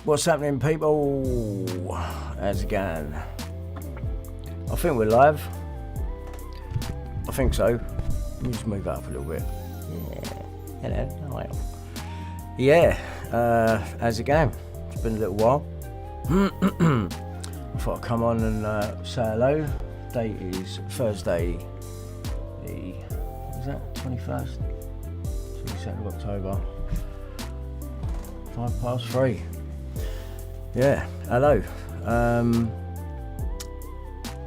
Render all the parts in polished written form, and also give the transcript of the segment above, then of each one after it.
What's happening, people? How's it going? I think we're live. I think so. Let me just move up a little bit. Yeah. Hello. Hi. Yeah. How's it going? It's been a little while. I thought I'd come on and say hello. Date is Thursday, the, what is that, 21st? 22nd of October. 3:05. Yeah, hello.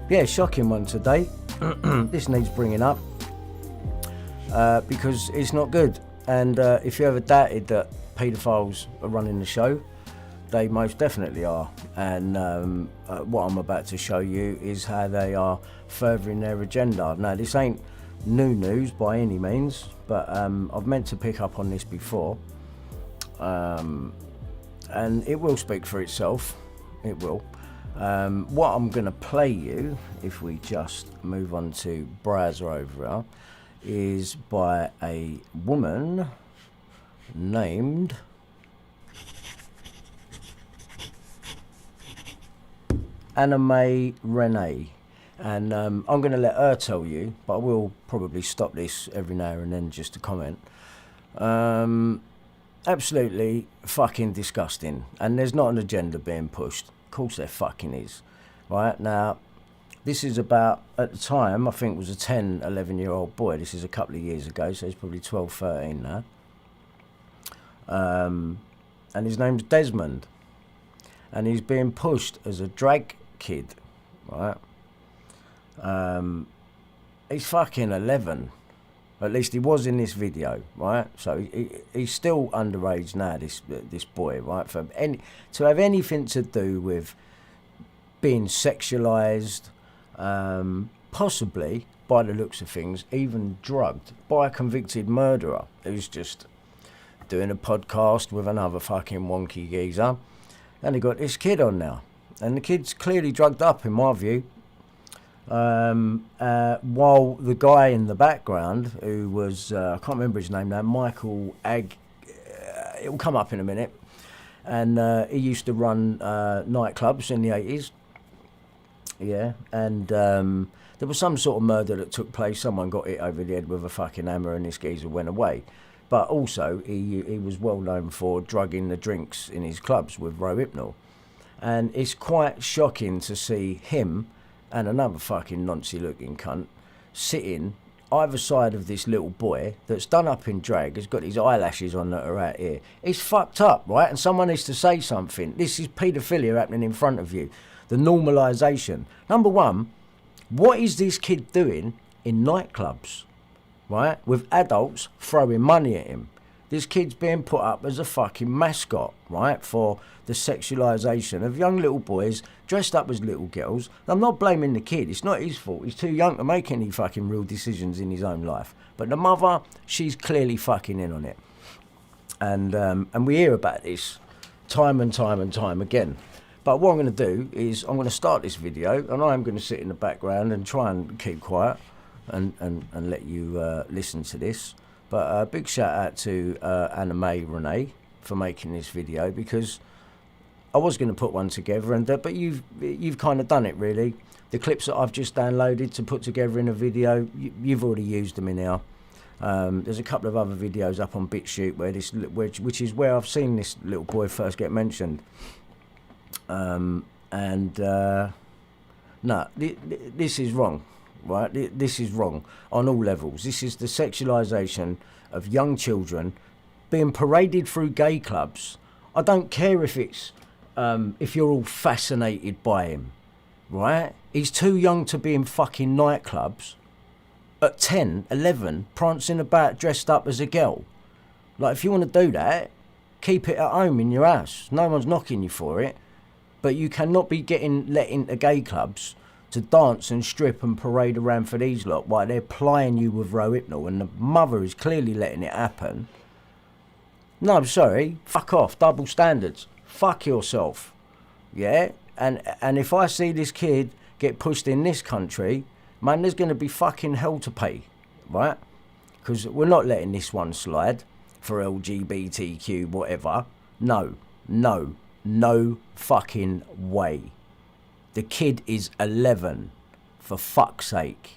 Yeah, shocking one today. This needs bringing up because it's not good. And if you ever doubted that paedophiles are running the show, they most definitely are. And what I'm about to show you is how they are furthering their agenda. Now, this ain't new news by any means, but I've meant to pick up on this before. And it will speak for itself. It will. What I'm going to play you, if we just move on to browser over here, is by a woman named Anime Renee. And I'm going to let her tell you, but I will probably stop this every now and then just to comment. Absolutely fucking disgusting. And there's not an agenda being pushed. Of course there fucking is. Right, now, this is about, at the time, I think it was a 10, 11-year-old boy. This is a couple of years ago, so he's probably 12, 13 now. And his name's Desmond. And he's being pushed as a drag kid, right? He's fucking 11. At least he was in this video, right? So he's still underage now, this boy, right? To have anything to do with being sexualised, possibly, by the looks of things, even drugged by a convicted murderer who's just doing a podcast with another fucking wonky geezer. And he got this kid on now. And the kid's clearly drugged up, in my view. While the guy in the background, who was, I can't remember his name now, Michael Ag, it will come up in a minute, and he used to run nightclubs in the 80s, yeah, and there was some sort of murder that took place. Someone got hit over the head with a fucking hammer and this geezer went away. But also, he was well known for drugging the drinks in his clubs with Rohypnol. And it's quite shocking to see him and another fucking noncy looking cunt sitting either side of this little boy that's done up in drag, has got his eyelashes on that are out here. It's fucked up, right? And someone needs to say something. This is paedophilia happening in front of you. The normalisation. Number one, what is this kid doing in nightclubs, right? With adults throwing money at him. This kid's being put up as a fucking mascot, right, for the sexualisation of young little boys dressed up as little girls. I'm not blaming the kid. It's not his fault. He's too young to make any fucking real decisions in his own life. But the mother, she's clearly fucking in on it. And we hear about this time and time and time again. But what I'm going to do is I'm going to start this video, and I'm going to sit in the background and try and keep quiet and let you listen to this. But a big shout out to Anime Renee for making this video, because I was going to put one together, and but you've kind of done it really. The clips that I've just downloaded to put together in a video, you've already used them in here. There's a couple of other videos up on BitChute which is where I've seen this little boy first get mentioned. No, this is wrong. Right, this is wrong on all levels. This is the sexualisation of young children being paraded through gay clubs. I don't care if it's if you're all fascinated by him, right? He's too young to be in fucking nightclubs at 10, 11, prancing about dressed up as a girl. Like, if you want to do that, keep it at home in your house. No one's knocking you for it, but you cannot be let into gay clubs to dance and strip and parade around for these lot while they're plying you with Rohypnol, and the mother is clearly letting it happen. No, I'm sorry. Fuck off. Double standards. Fuck yourself. Yeah? And if I see this kid get pushed in this country, man, there's going to be fucking hell to pay, right? Because we're not letting this one slide for LGBTQ whatever. No. No fucking way. The kid is 11, for fuck's sake.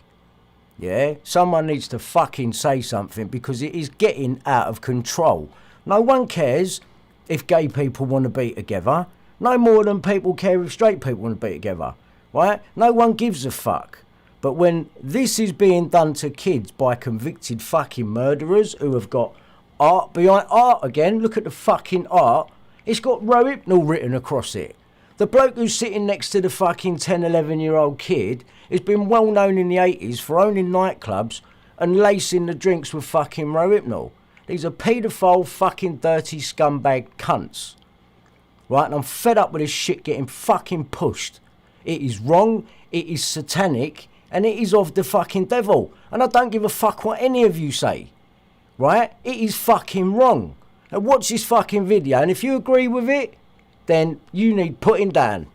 Yeah? Someone needs to fucking say something, because it is getting out of control. No one cares if gay people want to be together. No more than people care if straight people want to be together. Right? No one gives a fuck. But when this is being done to kids by convicted fucking murderers who have got art behind art again, look at the fucking art. It's got Rohypnol written across it. The bloke who's sitting next to the fucking 10, 11-year-old kid has been well known in the 80s for owning nightclubs and lacing the drinks with fucking Rohypnol. These are paedophile fucking dirty scumbag cunts. Right, and I'm fed up with this shit getting fucking pushed. It is wrong, it is satanic, and it is of the fucking devil. And I don't give a fuck what any of you say. Right? It is fucking wrong. And watch this fucking video, and if you agree with it, then you need putting down.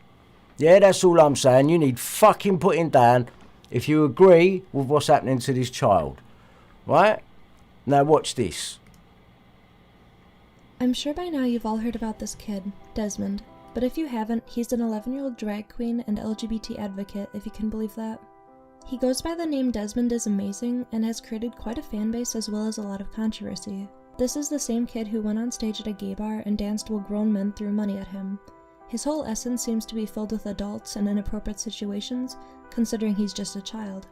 Yeah, that's all I'm saying. You need fucking putting down if you agree with what's happening to this child. Right? Now watch this. I'm sure by now you've all heard about this kid, Desmond. But if you haven't, he's an 11-year-old drag queen and LGBT advocate, if you can believe that. He goes by the name Desmond is Amazing and has created quite a fan base as well as a lot of controversy. This is the same kid who went on stage at a gay bar and danced while grown men threw money at him. His whole essence seems to be filled with adults and inappropriate situations, considering he's just a child.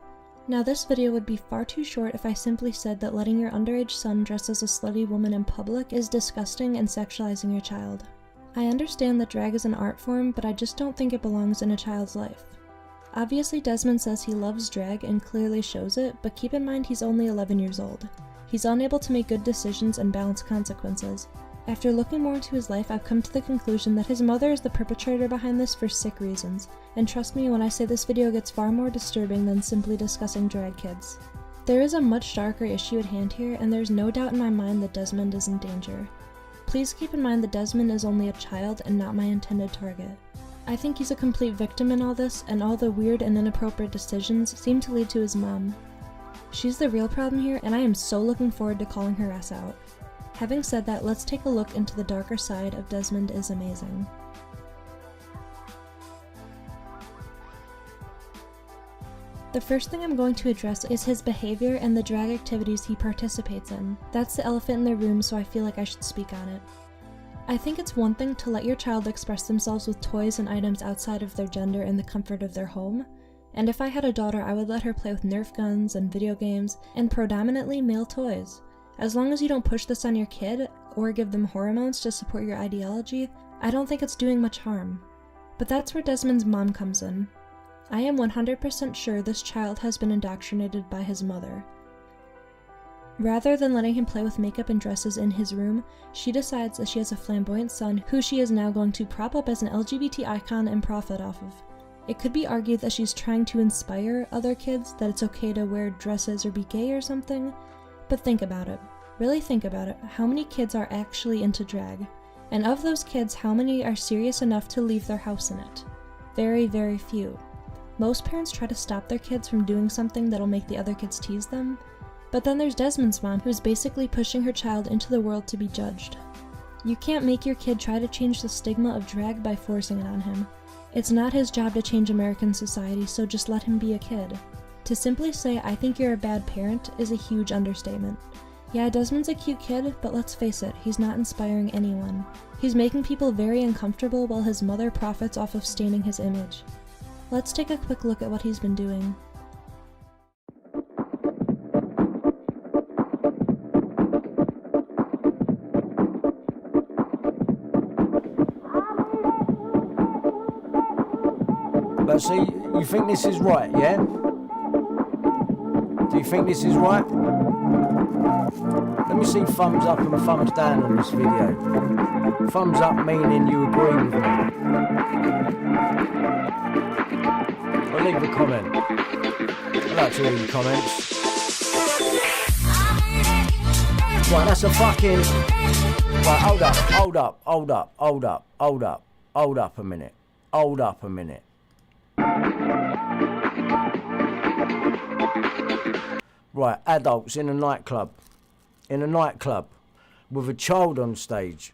Now this video would be far too short if I simply said that letting your underage son dress as a slutty woman in public is disgusting and sexualizing your child. I understand that drag is an art form, but I just don't think it belongs in a child's life. Obviously Desmond says he loves drag and clearly shows it, but keep in mind he's only 11 years old. He's unable to make good decisions and balance consequences. After looking more into his life, I've come to the conclusion that his mother is the perpetrator behind this for sick reasons, and trust me when I say this video gets far more disturbing than simply discussing drag kids. There is a much darker issue at hand here, and there's no doubt in my mind that Desmond is in danger. Please keep in mind that Desmond is only a child and not my intended target. I think he's a complete victim in all this, and all the weird and inappropriate decisions seem to lead to his mom. She's the real problem here, and I am so looking forward to calling her ass out. Having said that, let's take a look into the darker side of Desmond is Amazing. The first thing I'm going to address is his behavior and the drag activities he participates in. That's the elephant in the room, so I feel like I should speak on it. I think it's one thing to let your child express themselves with toys and items outside of their gender in the comfort of their home. And if I had a daughter, I would let her play with Nerf guns and video games and predominantly male toys. As long as you don't push this on your kid or give them hormones to support your ideology, I don't think it's doing much harm. But that's where Desmond's mom comes in. I am 100% sure this child has been indoctrinated by his mother. Rather than letting him play with makeup and dresses in his room, she decides that she has a flamboyant son who she is now going to prop up as an LGBT icon and profit off of. It could be argued that she's trying to inspire other kids that it's okay to wear dresses or be gay or something, but think about it. Really think about it. How many kids are actually into drag? And of those kids, how many are serious enough to leave their house in it? Very, very few. Most parents try to stop their kids from doing something that'll make the other kids tease them, but then there's Desmond's mom, who's basically pushing her child into the world to be judged. You can't make your kid try to change the stigma of drag by forcing it on him. It's not his job to change American society, so just let him be a kid. To simply say, I think you're a bad parent, is a huge understatement. Yeah, Desmond's a cute kid, but let's face it, he's not inspiring anyone. He's making people very uncomfortable while his mother profits off of staining his image. Let's take a quick look at what he's been doing. But see, you think this is right, yeah? Do you think this is right? Let me see thumbs up and thumbs down on this video. Thumbs up meaning you agree with me. Or leave a comment. I'd like to read the comments. Right, that's a fucking... Right, hold up a minute. Hold up a minute. Right, adults in a nightclub with a child on stage.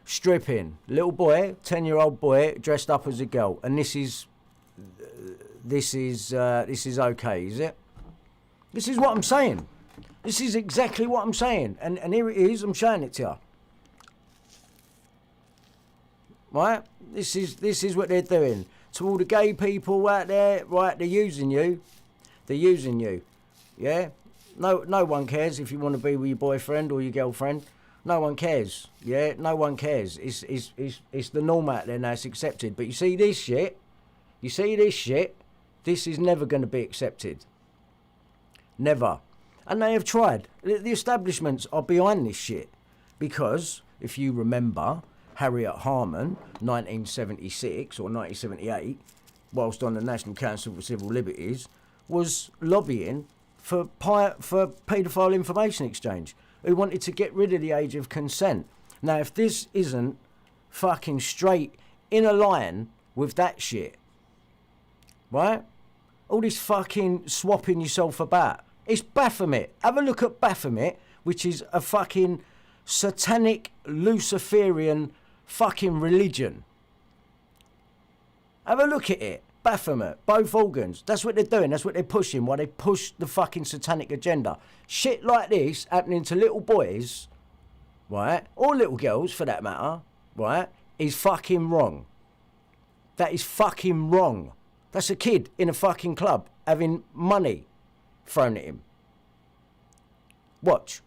stripping. Little boy, 10-year-old boy, dressed up as a girl. And this is okay, is it? This is what I'm saying. This is exactly what I'm saying. And here it is, I'm showing it to you. Right? This is what they're doing. To all the gay people out there, right, they're using you. They're using you. Yeah? No one cares if you want to be with your boyfriend or your girlfriend. No one cares. Yeah? No one cares. It's the norm out there now, it's accepted. But you see this shit? This is never going to be accepted. Never. And they have tried. The establishments are behind this shit. Because, if you remember, Harriet Harman, 1976 or 1978, whilst on the National Council for Civil Liberties, was lobbying for paedophile information exchange, who wanted to get rid of the age of consent. Now, if this isn't fucking straight in a line with that shit, right? All this fucking swapping yourself about. It's Baphomet. Have a look at Baphomet, which is a fucking satanic Luciferian fucking religion. Have a look at it. Baphomet, both organs. That's what they're doing. That's what they're pushing. While they push the fucking satanic agenda. Shit like this happening to little boys, right, or little girls for that matter, right, is fucking wrong. That is fucking wrong. That's a kid in a fucking club having money thrown at him. Watch.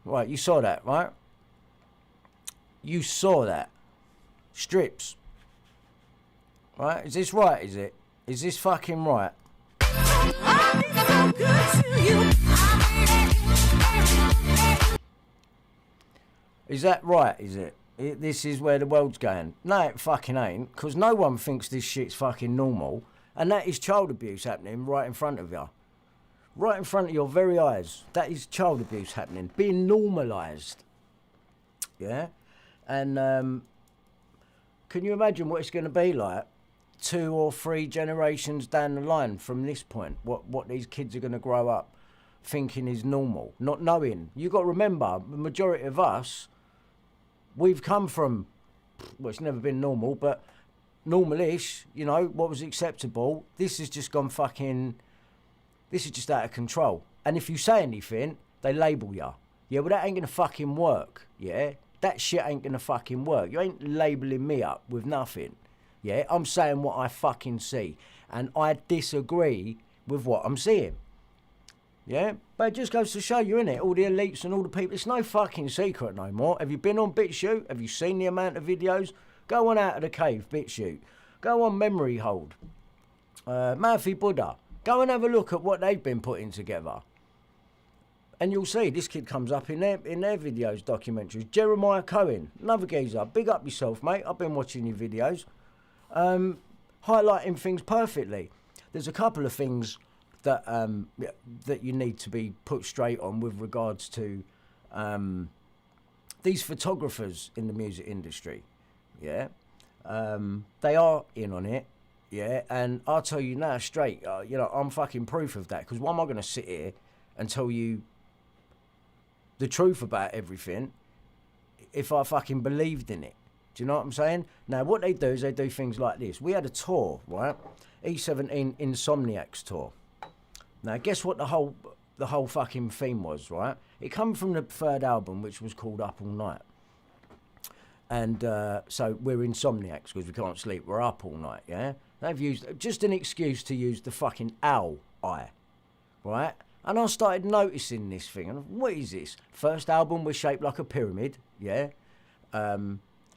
Right, you saw that, right? You saw that. Strips. Right? Is this right, is it? Is this fucking right? Is that right, is it? This is where the world's going. No, it fucking ain't, because no one thinks this shit's fucking normal, and that is child abuse happening right in front of you. Right in front of your very eyes. That is child abuse happening, being normalised. Yeah? And can you imagine what it's going to be like 2 or 3 generations down the line from this point? What these kids are going to grow up thinking is normal, not knowing. You've got to remember, the majority of us, we've come from, well, it's never been normal, but normal-ish, you know, what was acceptable. This has just gone fucking... This is just out of control. And if you say anything, they label you. Yeah, well, that ain't going to fucking work. Yeah? That shit ain't going to fucking work. You ain't labelling me up with nothing. Yeah? I'm saying what I fucking see. And I disagree with what I'm seeing. Yeah? But it just goes to show you, innit? All the elites and all the people. It's no fucking secret no more. Have you been on BitChute? Have you seen the amount of videos? Go on Out of the Cave, BitChute. Go on Memory Hold. Murphy Buddha. Go and have a look at what they've been putting together. And you'll see this kid comes up in their videos, documentaries. Jeremiah Cohen, another geezer. Big up yourself, mate. I've been watching your videos. Highlighting things perfectly. There's a couple of things that that you need to be put straight on with regards to these photographers in the music industry. Yeah, they are in on it. Yeah, and I'll tell you now straight, you know, I'm fucking proof of that. Because why am I going to sit here and tell you the truth about everything if I fucking believed in it? Do you know what I'm saying? Now, what they do is they do things like this. We had a tour, right? E17 Insomniacs tour. Now, guess what the whole fucking theme was, right? It come from the third album, which was called Up All Night. And so we're insomniacs because we can't sleep. We're up all night, yeah? They've used just an excuse to use the fucking owl eye, right? And I started noticing this thing. And what is this? First album was shaped like a pyramid, yeah?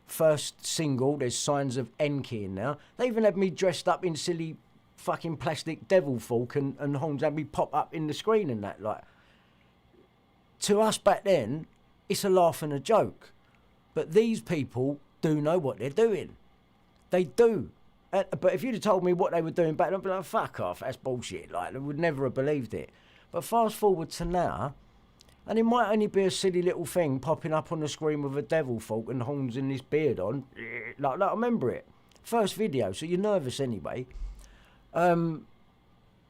First single, there's signs of Enki in there. They even had me dressed up in silly fucking plastic devil fork and horns, had me pop up in the screen and that. Like, to us back then, it's a laugh and a joke. But these people do know what they're doing. They do. But if you'd have told me what they were doing back then, I'd be like, fuck off, that's bullshit. Like, I would never have believed it. But fast forward to now, and it might only be a silly little thing popping up on the screen with a devil fork and horns and this beard on. Like I remember it. First video, so you're nervous anyway. And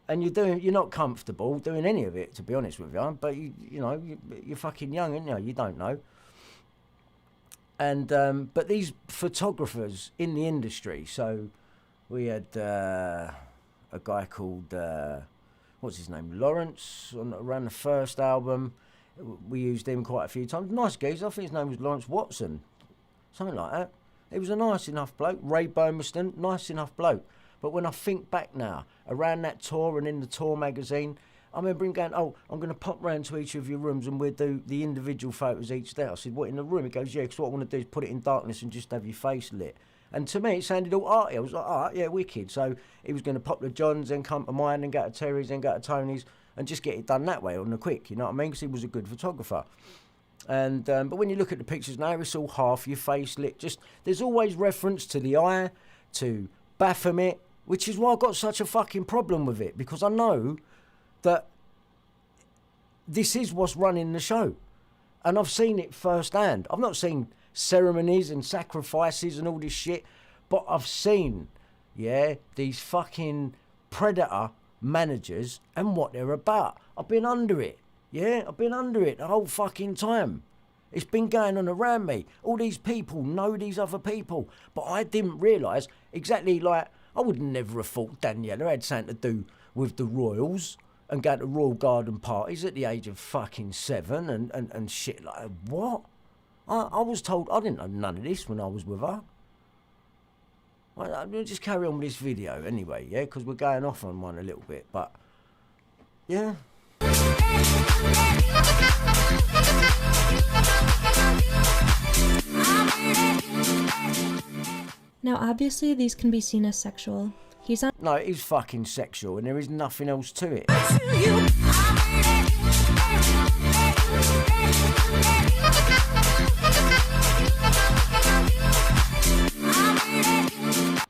you're not comfortable doing any of it, to be honest with you. But you're fucking young, aren't you? You don't know. And but these photographers in the industry. So we had a guy called what's his name, Lawrence, around the first album. We used him quite a few times. Nice geezer. I think his name was Lawrence Watson, something like that. He was a nice enough bloke. Ray Burmeston, nice enough bloke. But when I think back now, around that tour and in the tour magazine, I remember him going, oh, I'm going to pop round to each of your rooms and we'll do the individual photos each day. I said, what, in the room? He goes, yeah, because what I want to do is put it in darkness and just have your face lit. And to me, it sounded all arty. I was like, all right, yeah, wicked. So he was going to pop the Johns, then come to mine, then go to Terry's, then go to Tony's, and just get it done that way on the quick, you know what I mean? Because he was a good photographer. And but when you look at the pictures now, it's all half your face lit. Just there's always reference to the eye, to Baphomet, which is why I've got such a fucking problem with it, because I know that this is what's running the show. And I've seen it firsthand. I've not seen ceremonies and sacrifices and all this shit, but I've seen, yeah, these fucking predator managers and what they're about. I've been under it. Yeah, I've been under it the whole fucking time. It's been going on around me. All these people know these other people. But I didn't realise exactly, like, I would never have thought Daniela had something to do with the royals and go to royal garden parties at the age of fucking 7 and shit like that. What? I was told, I didn't know none of this when I was with her. I'll just carry on with this video anyway, yeah, because we're going off on one a little bit, but yeah. Now, obviously, these can be seen as sexual. He's on. No, it is fucking sexual, and there is nothing else to it.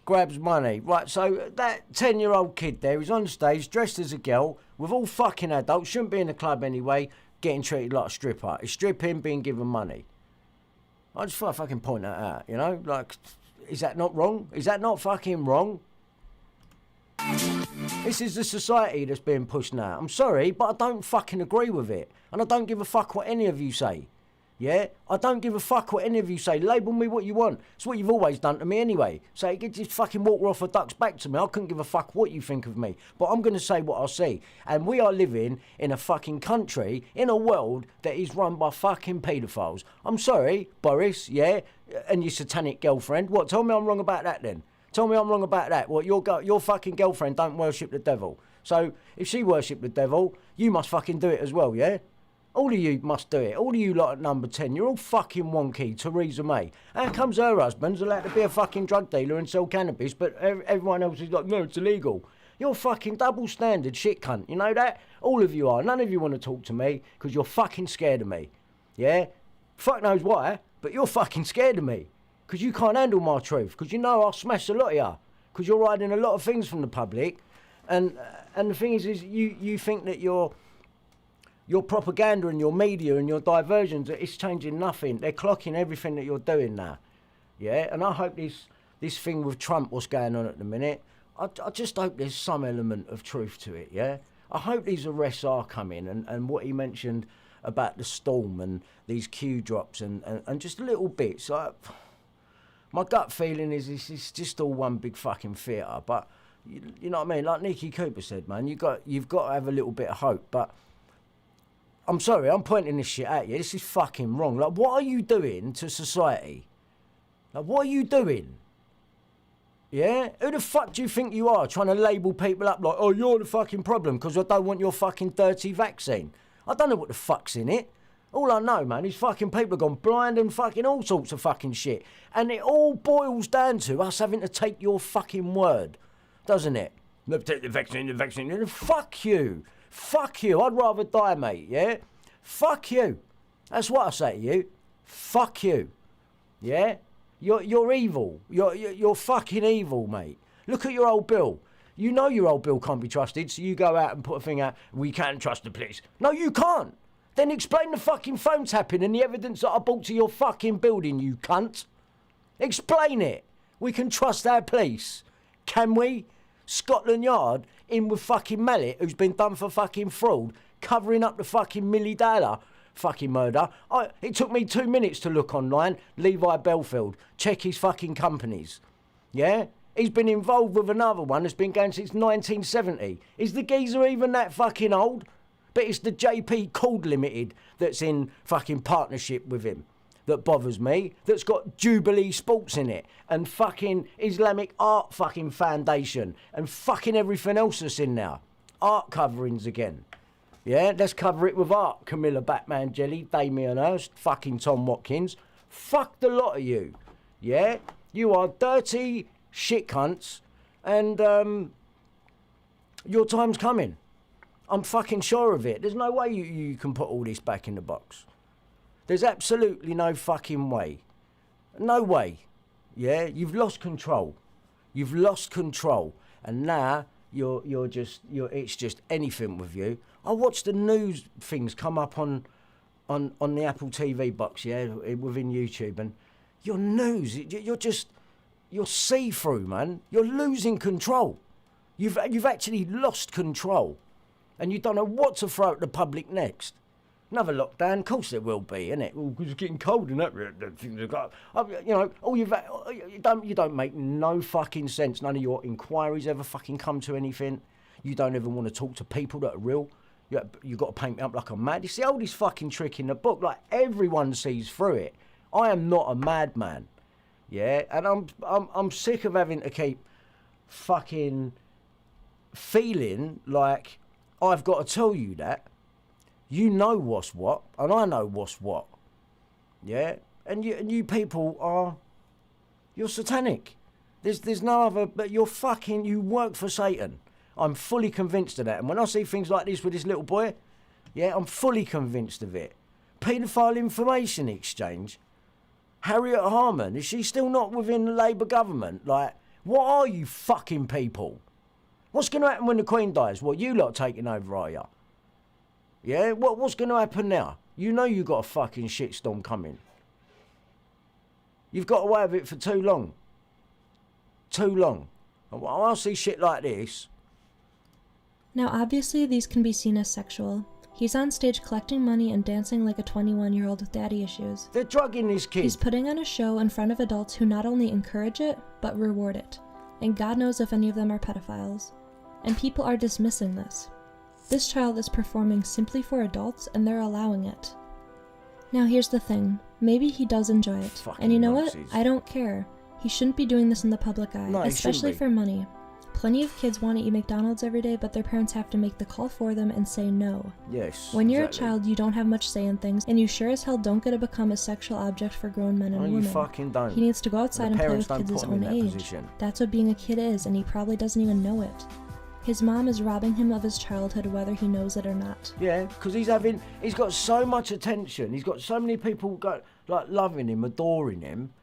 Grabs money. Right, so that 10-year-old kid there is on stage dressed as a girl with all fucking adults, shouldn't be in the club anyway, getting treated like a stripper. He's stripping, being given money. I just thought I'd fucking point that out, you know? Like, is that not wrong? Is that not fucking wrong? This is the society that's being pushed now. I'm sorry, but I don't fucking agree with it. And I don't give a fuck what any of you say. Yeah? I don't give a fuck what any of you say. Label me what you want. It's what you've always done to me anyway. So you get this fucking water off a duck's back to me. I couldn't give a fuck what you think of me. But I'm going to say what I see. And we are living in a fucking country, in a world that is run by fucking paedophiles. I'm sorry, Boris, yeah? And your satanic girlfriend. What? Tell me I'm wrong about that then. Tell me I'm wrong about that. What? Your fucking girlfriend don't worship the devil. So if she worshipped the devil, you must fucking do it as well, yeah? All of you must do it. All of you lot at number 10, you're all fucking wonky, Theresa May. How comes her husband's allowed to be a fucking drug dealer and sell cannabis, but everyone else is like, no, it's illegal. You're fucking double standard shit cunt, you know that? All of you are. None of you want to talk to me because you're fucking scared of me. Yeah? Fuck knows why, but you're fucking scared of me. Because you can't handle my truth. Because you know I'll smash a lot of you. Because you're hiding a lot of things from the public. And the thing is you think that your propaganda and your media and your diversions, it's changing nothing. They're clocking everything that you're doing now. Yeah? And I hope this thing with Trump, what's going on at the minute, I just hope there's some element of truth to it, yeah? I hope these arrests are coming and what he mentioned about the storm and these Q drops and just little bits. My gut feeling is this is just all one big fucking theatre. But, you know what I mean? Like Nicky Cooper said, man, you've got to have a little bit of hope. But I'm sorry, I'm pointing this shit at you. This is fucking wrong. Like, what are you doing to society? Like, what are you doing? Yeah? Who the fuck do you think you are, trying to label people up like, oh, you're the fucking problem because I don't want your fucking dirty vaccine? I don't know what the fuck's in it. All I know, man, is fucking people have gone blind and fucking all sorts of fucking shit. And it all boils down to us having to take your fucking word, doesn't it? No, take the vaccine. Fuck you. Fuck you. I'd rather die, mate, yeah? Fuck you. That's what I say to you. Fuck you. Yeah? You're evil. You're fucking evil, mate. Look at your old bill. You know your old bill can't be trusted, so you go out and put a thing out, we can't trust the police. No, you can't. Then explain the fucking phone tapping and the evidence that I brought to your fucking building, you cunt. Explain it. We can trust our police. Can we? Scotland Yard in with fucking Mallet, who's been done for fucking fraud, covering up the fucking Millie Dowler fucking murder. It took me 2 minutes to look online. Levi Belfield. Check his fucking companies. Yeah? He's been involved with another one that's been going since 1970. Is the geezer even that fucking old? But it's the JP Cord Limited that's in fucking partnership with him that bothers me, that's got Jubilee Sports in it, and fucking Islamic Art fucking Foundation, and fucking everything else that's in there. Art coverings again. Yeah, let's cover it with art. Camilla Batman Jelly, Damien Hirst, fucking Tom Watkins. Fuck the lot of you. Yeah? You are dirty shit cunts, and your time's coming. I'm fucking sure of it. There's no way you can put all this back in the box. There's absolutely no fucking way. No way. Yeah? You've lost control. You've lost control. And now it's just anything with you. I watch the news things come up on the Apple TV box, yeah, within YouTube, and your news, you're see-through, man. You're losing control. You've actually lost control, and you don't know what to throw at the public next. Another lockdown, of course there will be, innit? Well, because it's getting cold and that things have got. You don't make no fucking sense. None of your inquiries ever fucking come to anything. You don't even want to talk to people that are real. You got to paint me up like I'm mad. It's the oldest fucking trick in the book. Like, everyone sees through it. I am not a madman, yeah, and I'm sick of having to keep fucking feeling like I've got to tell you that. You know what's what, and I know what's what, yeah. And you people you're satanic. There's no other. But you work for Satan. I'm fully convinced of that. And when I see things like this with this little boy, yeah, I'm fully convinced of it. Paedophile information exchange. Harriet Harman, is she still not within the Labour government? Like, what are you fucking people? What's going to happen when the Queen dies? What, you lot taking over, are you? Yeah, what's going to happen now? You know you got a fucking shitstorm coming. You've got away with it for too long. Too long. And when I see shit like this. Now, obviously, these can be seen as sexual. He's on stage collecting money and dancing like a 21-year-old with daddy issues. They're drugging this kid. He's putting on a show in front of adults who not only encourage it, but reward it. And God knows if any of them are pedophiles. And people are dismissing this. This child is performing simply for adults, and they're allowing it. Now, here's the thing. Maybe he does enjoy it. Fucking and you know nonsense. what? I don't care. He shouldn't be doing this in the public eye, No, especially be. for money. Plenty of kids want to eat McDonald's every day, but their parents have to make the call for them and say no. Yes. When you're exactly. a child, you don't have much say in things, and you sure as hell don't get to become a sexual object for grown men and No, women. you fucking don't. He needs to go outside and play with parents kids his don't put him own in that age. position. That's what being a kid is, and he probably doesn't even know it. His mom is robbing him of his childhood whether he knows it or not. Yeah, because he's got so much attention. He's got so many people loving him, adoring him.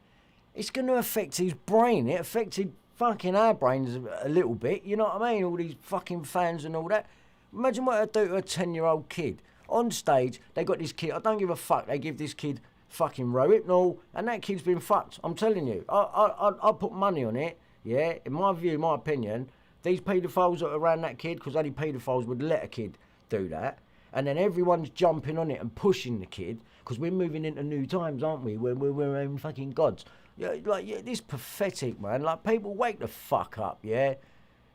It's going to affect his brain. It affected fucking our brains a little bit. You know what I mean? All these fucking fans and all that. Imagine what it'd do to a 10-year-old kid. On stage, they got this kid. I don't give a fuck. They give this kid fucking Rohypnol, and that kid's been fucked. I'm telling you. I'll put money on it. Yeah, in my view, my opinion, these paedophiles that are around that kid, because only paedophiles would let a kid do that, and then everyone's jumping on it and pushing the kid, because we're moving into new times, aren't we? We're own fucking gods. Yeah, this pathetic, man. Like, people, wake the fuck up, yeah?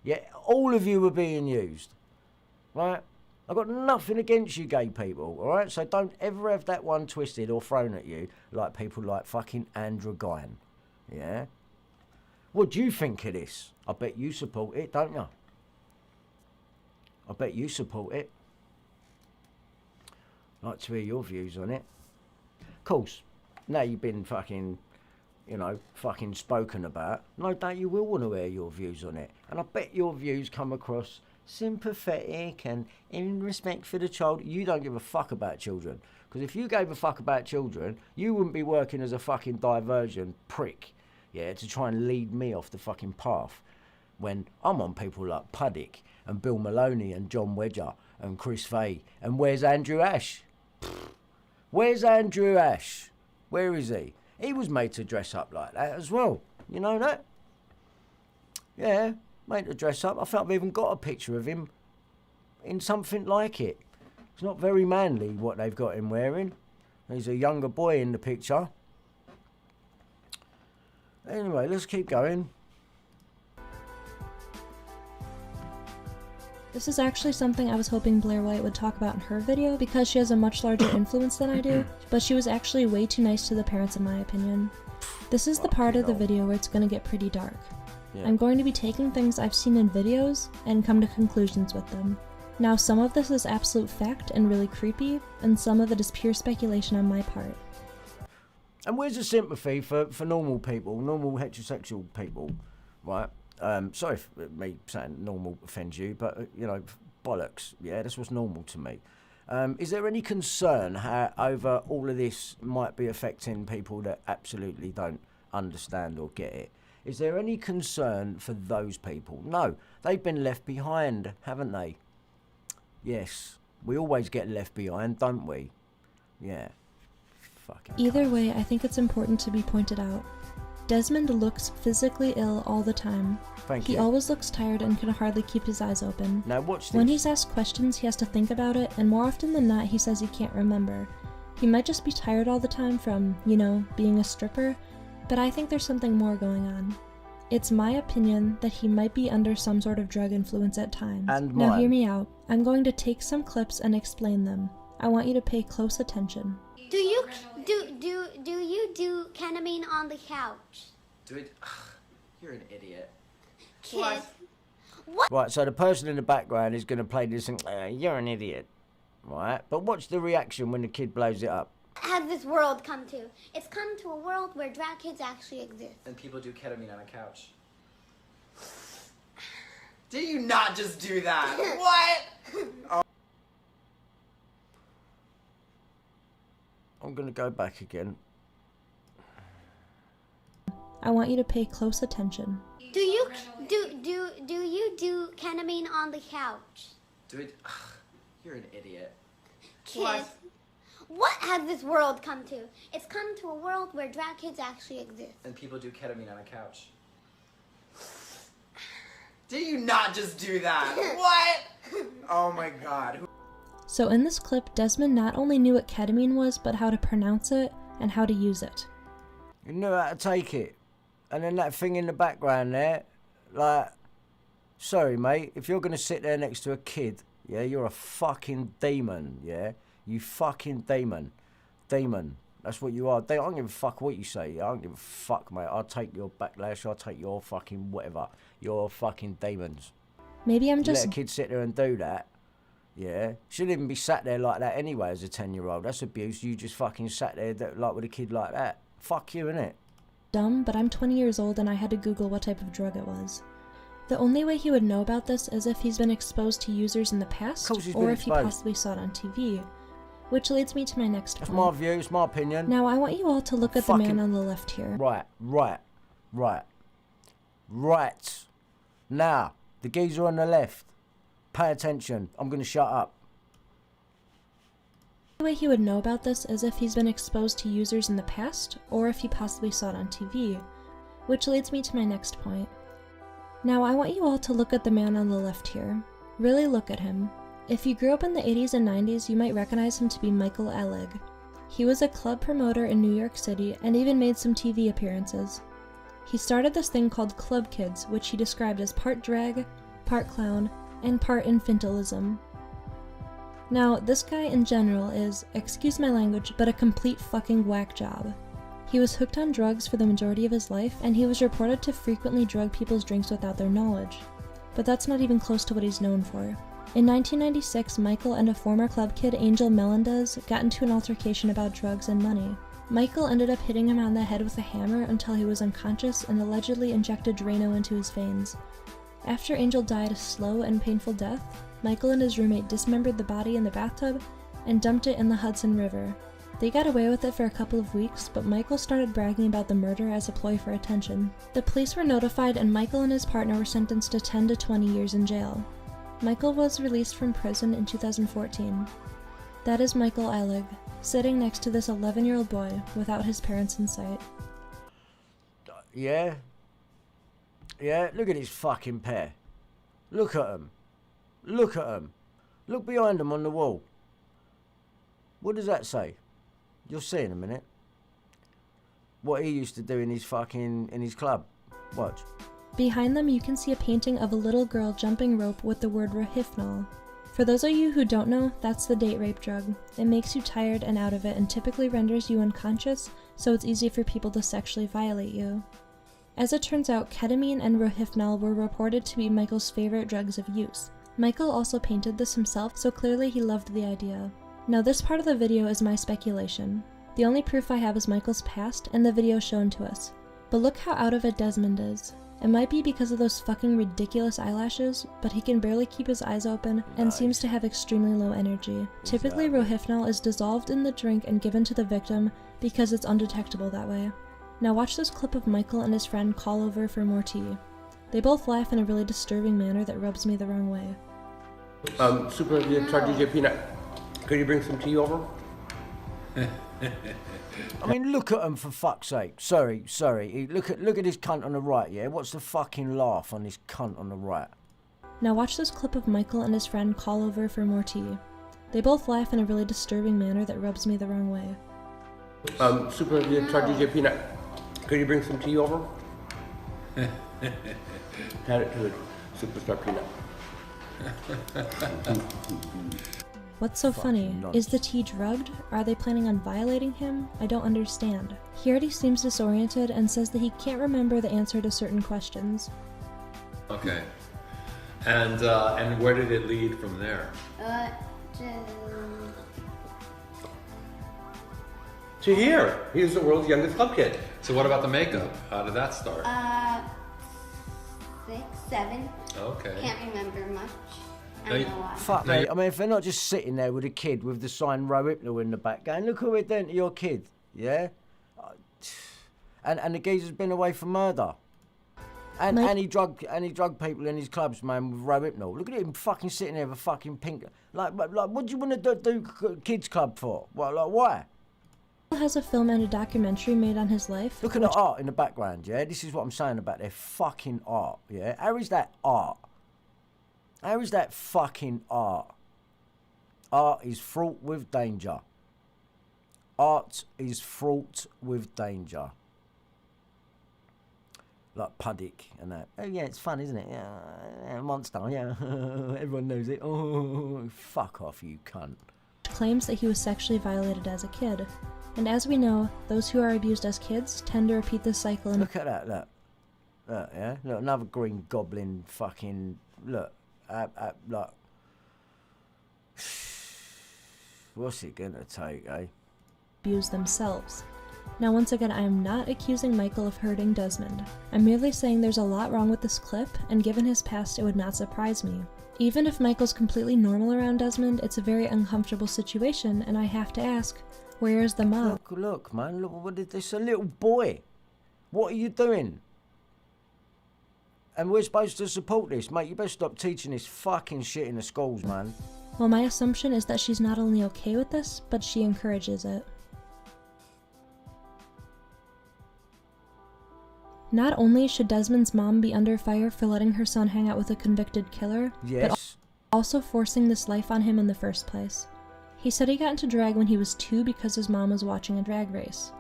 Yeah, all of you are being used, right? I've got nothing against you gay people, all right? So don't ever have that one twisted or thrown at you like people like fucking Andrew Guyan, yeah? What do you think of this? I bet you support it, don't you? I bet you support it. I'd like to hear your views on it. Of course, now you've been fucking spoken about, no doubt you will want to hear your views on it. And I bet your views come across sympathetic and in respect for the child. You don't give a fuck about children. Because if you gave a fuck about children, you wouldn't be working as a fucking diversion prick, yeah, to try and lead me off the fucking path. when I'm on people like Puddick and Bill Maloney and John Wedger and Chris Fay. And where's Andrew Ash? Where's Andrew Ash? Where is he? He was made to dress up like that as well. You know that? Yeah, made to dress up. I think I've even got a picture of him in something like it. It's not very manly what they've got him wearing. He's a younger boy in the picture. Anyway, let's keep going. This is actually something I was hoping Blair White would talk about in her video because she has a much larger influence than I do, but she was actually way too nice to the parents in my opinion. This is the part of the video where it's going to get pretty dark. Yeah. I'm going to be taking things I've seen in videos and come to conclusions with them. Now some of this is absolute fact and really creepy, and some of it is pure speculation on my part. And where's the sympathy for normal people, normal heterosexual people, right? Sorry if me saying normal offends you, but, you know, bollocks. Yeah, that's what's normal to me. Is there any concern over all of this might be affecting people that absolutely don't understand or get it? Is there any concern for those people? No, they've been left behind, haven't they? Yes, we always get left behind, don't we? Yeah. Fucking Either cunts. way, I think it's important to be pointed out. Desmond looks physically ill all the time. Thank you. He always looks tired and can hardly keep his eyes open. Now watch this. When he's asked questions, he has to think about it, and more often than not, he says he can't remember. He might just be tired all the time from, you know, being a stripper, but I think there's something more going on. It's my opinion that he might be under some sort of drug influence at times. And now mine. hear me out. I'm going to take some clips and explain them. I want you to pay close attention. Do you do ketamine on the couch? Do it. You're an idiot. Kid. Right, so the person in the background is going to play this and you're an idiot, right? But watch the reaction when the kid blows it up. Has this world come to? It's come to a world where drag kids actually exist. And people do ketamine on a couch. Do you not just do that? What? Oh. I'm going to go back again. I want you to pay close attention. Do you do ketamine on the couch? Do it. You're an idiot. Kid. What has this world come to? It's come to a world where drag kids actually exist. And people do ketamine on a couch. Do you not just do that? What? Oh my god. So in this clip, Desmond not only knew what ketamine was, but how to pronounce it and how to use it. You knew how to take it. And then that thing in the background there, like, sorry mate, if you're going to sit there next to a kid, yeah, you're a fucking demon, yeah? You fucking demon. Demon. That's what you are. I don't give a fuck what you say. I don't give a fuck, mate. I'll take your backlash. I'll take your fucking whatever. You're fucking demons. Maybe I'm You just... let a kid sit there and do that, yeah? Shouldn't even be sat there like that anyway as a 10-year-old. That's abuse. You just fucking sat there like with a kid like that. Fuck you, innit? dumb, but I'm 20 years old and I had to Google what type of drug it was. The only way he would know about this is if he's been exposed to users in the past, or if he possibly saw it on TV. Which leads me to my next point. That's my view, it's my opinion. Now I want you all to look at the man on the left here. Right. Now, the geezer on the left. Pay attention. I'm going to shut up. The way he would know about this is if he's been exposed to users in the past, or if he possibly saw it on TV. Which leads me to my next point. Now I want you all to look at the man on the left here. Really look at him. If you grew up in the 80s and 90s, you might recognize him to be Michael Alig. He was a club promoter in New York City and even made some TV appearances. He started this thing called Club Kids, which he described as part drag, part clown, and part infantilism. Now, this guy in general is, excuse my language, but a complete fucking whack job. He was hooked on drugs for the majority of his life, and he was reported to frequently drug people's drinks without their knowledge. But that's not even close to what he's known for. In 1996, Michael and a former club kid, Angel Melendez, got into an altercation about drugs and money. Michael ended up hitting him on the head with a hammer until he was unconscious and allegedly injected Drano into his veins. After Angel died a slow and painful death, Michael and his roommate dismembered the body in the bathtub and dumped it in the Hudson River. They got away with it for a couple of weeks, but Michael started bragging about the murder as a ploy for attention. The police were notified and Michael and his partner were sentenced to 10 to 20 years in jail. Michael was released from prison in 2014. That is Michael Alig, sitting next to this 11-year-old boy without his parents in sight. Yeah? Yeah, look at his fucking pair. Look at them. Look at them. Look behind them on the wall. What does that say? You'll see in a minute. What he used to do in his club. Watch. Behind them you can see a painting of a little girl jumping rope with the word rohypnol. For those of you who don't know, that's the date rape drug. It makes you tired and out of it and typically renders you unconscious, so it's easy for people to sexually violate you. As it turns out, ketamine and rohypnol were reported to be Michael's favorite drugs of use. Michael also painted this himself, so clearly he loved the idea. Now this part of the video is my speculation. The only proof I have is Michael's past and the video shown to us. But look how out of it Desmond is. It might be because of those fucking ridiculous eyelashes, but he can barely keep his eyes open and seems to have extremely low energy. Typically rohypnol is dissolved in the drink and given to the victim because it's undetectable that way. Now watch this clip of Michael and his friend call over for more tea. They both laugh in a really disturbing manner that rubs me the wrong way. Super DJ Peanut, could you bring some tea over? I mean, look at him for fuck's sake. Sorry. Look at this cunt on the right, yeah? What's the fucking laugh on this cunt on the right? Now watch this clip of Michael and his friend call over for more tea. They both laugh in a really disturbing manner that rubs me the wrong way. Super DJ Peanut, could you bring some tea over? Add it to the Superstar Peanut. What's so funny? Is the tea drugged? Are they planning on violating him? I don't understand. He already seems disoriented and says that he can't remember the answer to certain questions. Okay. And where did it lead from there? To here. He's the world's youngest club kid. So what about the makeup? How did that start? 6, 7. Okay. Can't remember much. No, I know why. Fuck me. I mean, if they're not just sitting there with a kid with the sign rohypnol in the back going, look what we're doing to your kid, yeah? And the geezer's been away for murder. And he drugged people in his clubs, man, with rohypnol. Look at him fucking sitting there with a fucking pink... Like what do you want to do kids club for? What, like, why? Has a film and a documentary made on his life. Look at the art in the background, yeah? This is what I'm saying about their fucking art, yeah? How is that art? How is that fucking art? Art is fraught with danger. Art is fraught with danger. Like Puddick and that. Oh yeah, it's fun, isn't it? Yeah, monster, yeah. Everyone knows it. Oh, fuck off, you cunt. Claims that he was sexually violated as a kid. And as we know, those who are abused as kids tend to repeat this cycle. Look at that, look. Look, yeah? Look, another green goblin fucking... Look. Like, what's it gonna take, eh? Abuse themselves. Now once again, I am not accusing Michael of hurting Desmond. I'm merely saying there's a lot wrong with this clip, and given his past, it would not surprise me. Even if Michael's completely normal around Desmond, it's a very uncomfortable situation, and I have to ask, where is the mom? Look, man, look, what is this? A little boy. What are you doing? And we're supposed to support this, mate. You better stop teaching this fucking shit in the schools, man. Well, my assumption is that she's not only okay with this, but she encourages it. Not only should Desmond's mom be under fire for letting her son hang out with a convicted killer, yes, but also forcing this life on him in the first place. He said he got into drag when he was 2 because his mom was watching a drag race.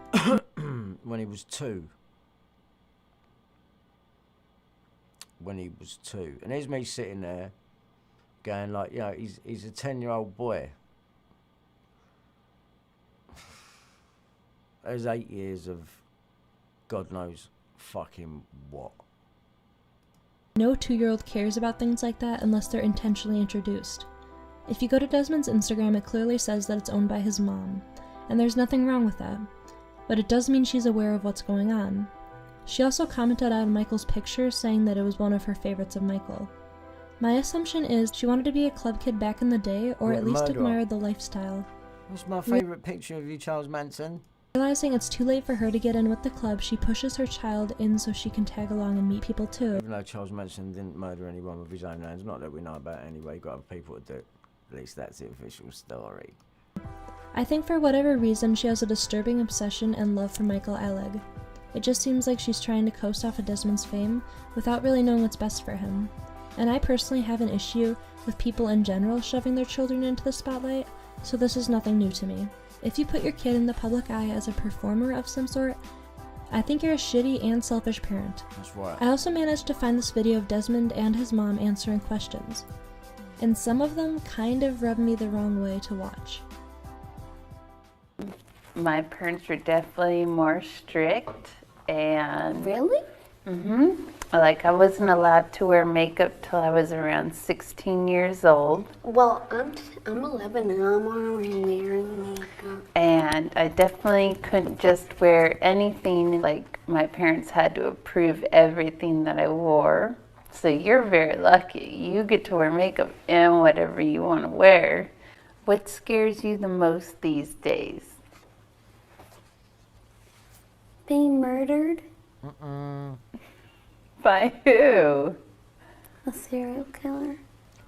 When he was 2. When he was 2. And there's me sitting there going like, you know, he's a 10-year-old boy. There's 8 years of God knows fucking what. No 2-year-old cares about things like that unless they're intentionally introduced. If you go to Desmond's Instagram, it clearly says that it's owned by his mom, and there's nothing wrong with that. But it does mean she's aware of what's going on. She also commented on Michael's picture, saying that it was one of her favorites of Michael. My assumption is she wanted to be a club kid back in the day, or at least admired the lifestyle. What's my favourite picture of you, Charles Manson? Realizing it's too late for her to get in with the club, she pushes her child in so she can tag along and meet people too. Even though Charles Manson didn't murder anyone with his own hands, not that we know about it anyway, got other people to do it. At least that's the official story. I think for whatever reason, she has a disturbing obsession and love for Michael Alig. It just seems like she's trying to coast off of Desmond's fame without really knowing what's best for him. And I personally have an issue with people in general shoving their children into the spotlight, so this is nothing new to me. If you put your kid in the public eye as a performer of some sort, I think you're a shitty and selfish parent. That's right. I also managed to find this video of Desmond and his mom answering questions, and some of them kind of rubbed me the wrong way to watch. My parents were definitely more strict, and Really? like I wasn't allowed to wear makeup till I was around 16 years old, Well, I'm 11 and I'm already wearing makeup. and I definitely couldn't just wear anything. Like my parents had to approve everything that I wore. So you're very lucky. You get to wear makeup and whatever you want to wear. What scares you the most these days? Being murdered? By who? A serial killer?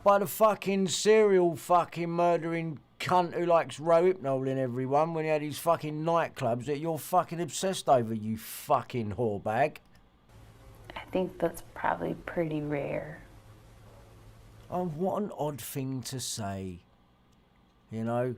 By the fucking serial fucking murdering cunt who likes rohypnol in everyone when he had his fucking nightclubs that you're fucking obsessed over, you fucking whorebag. I think that's probably pretty rare. Oh, what an odd thing to say. You know?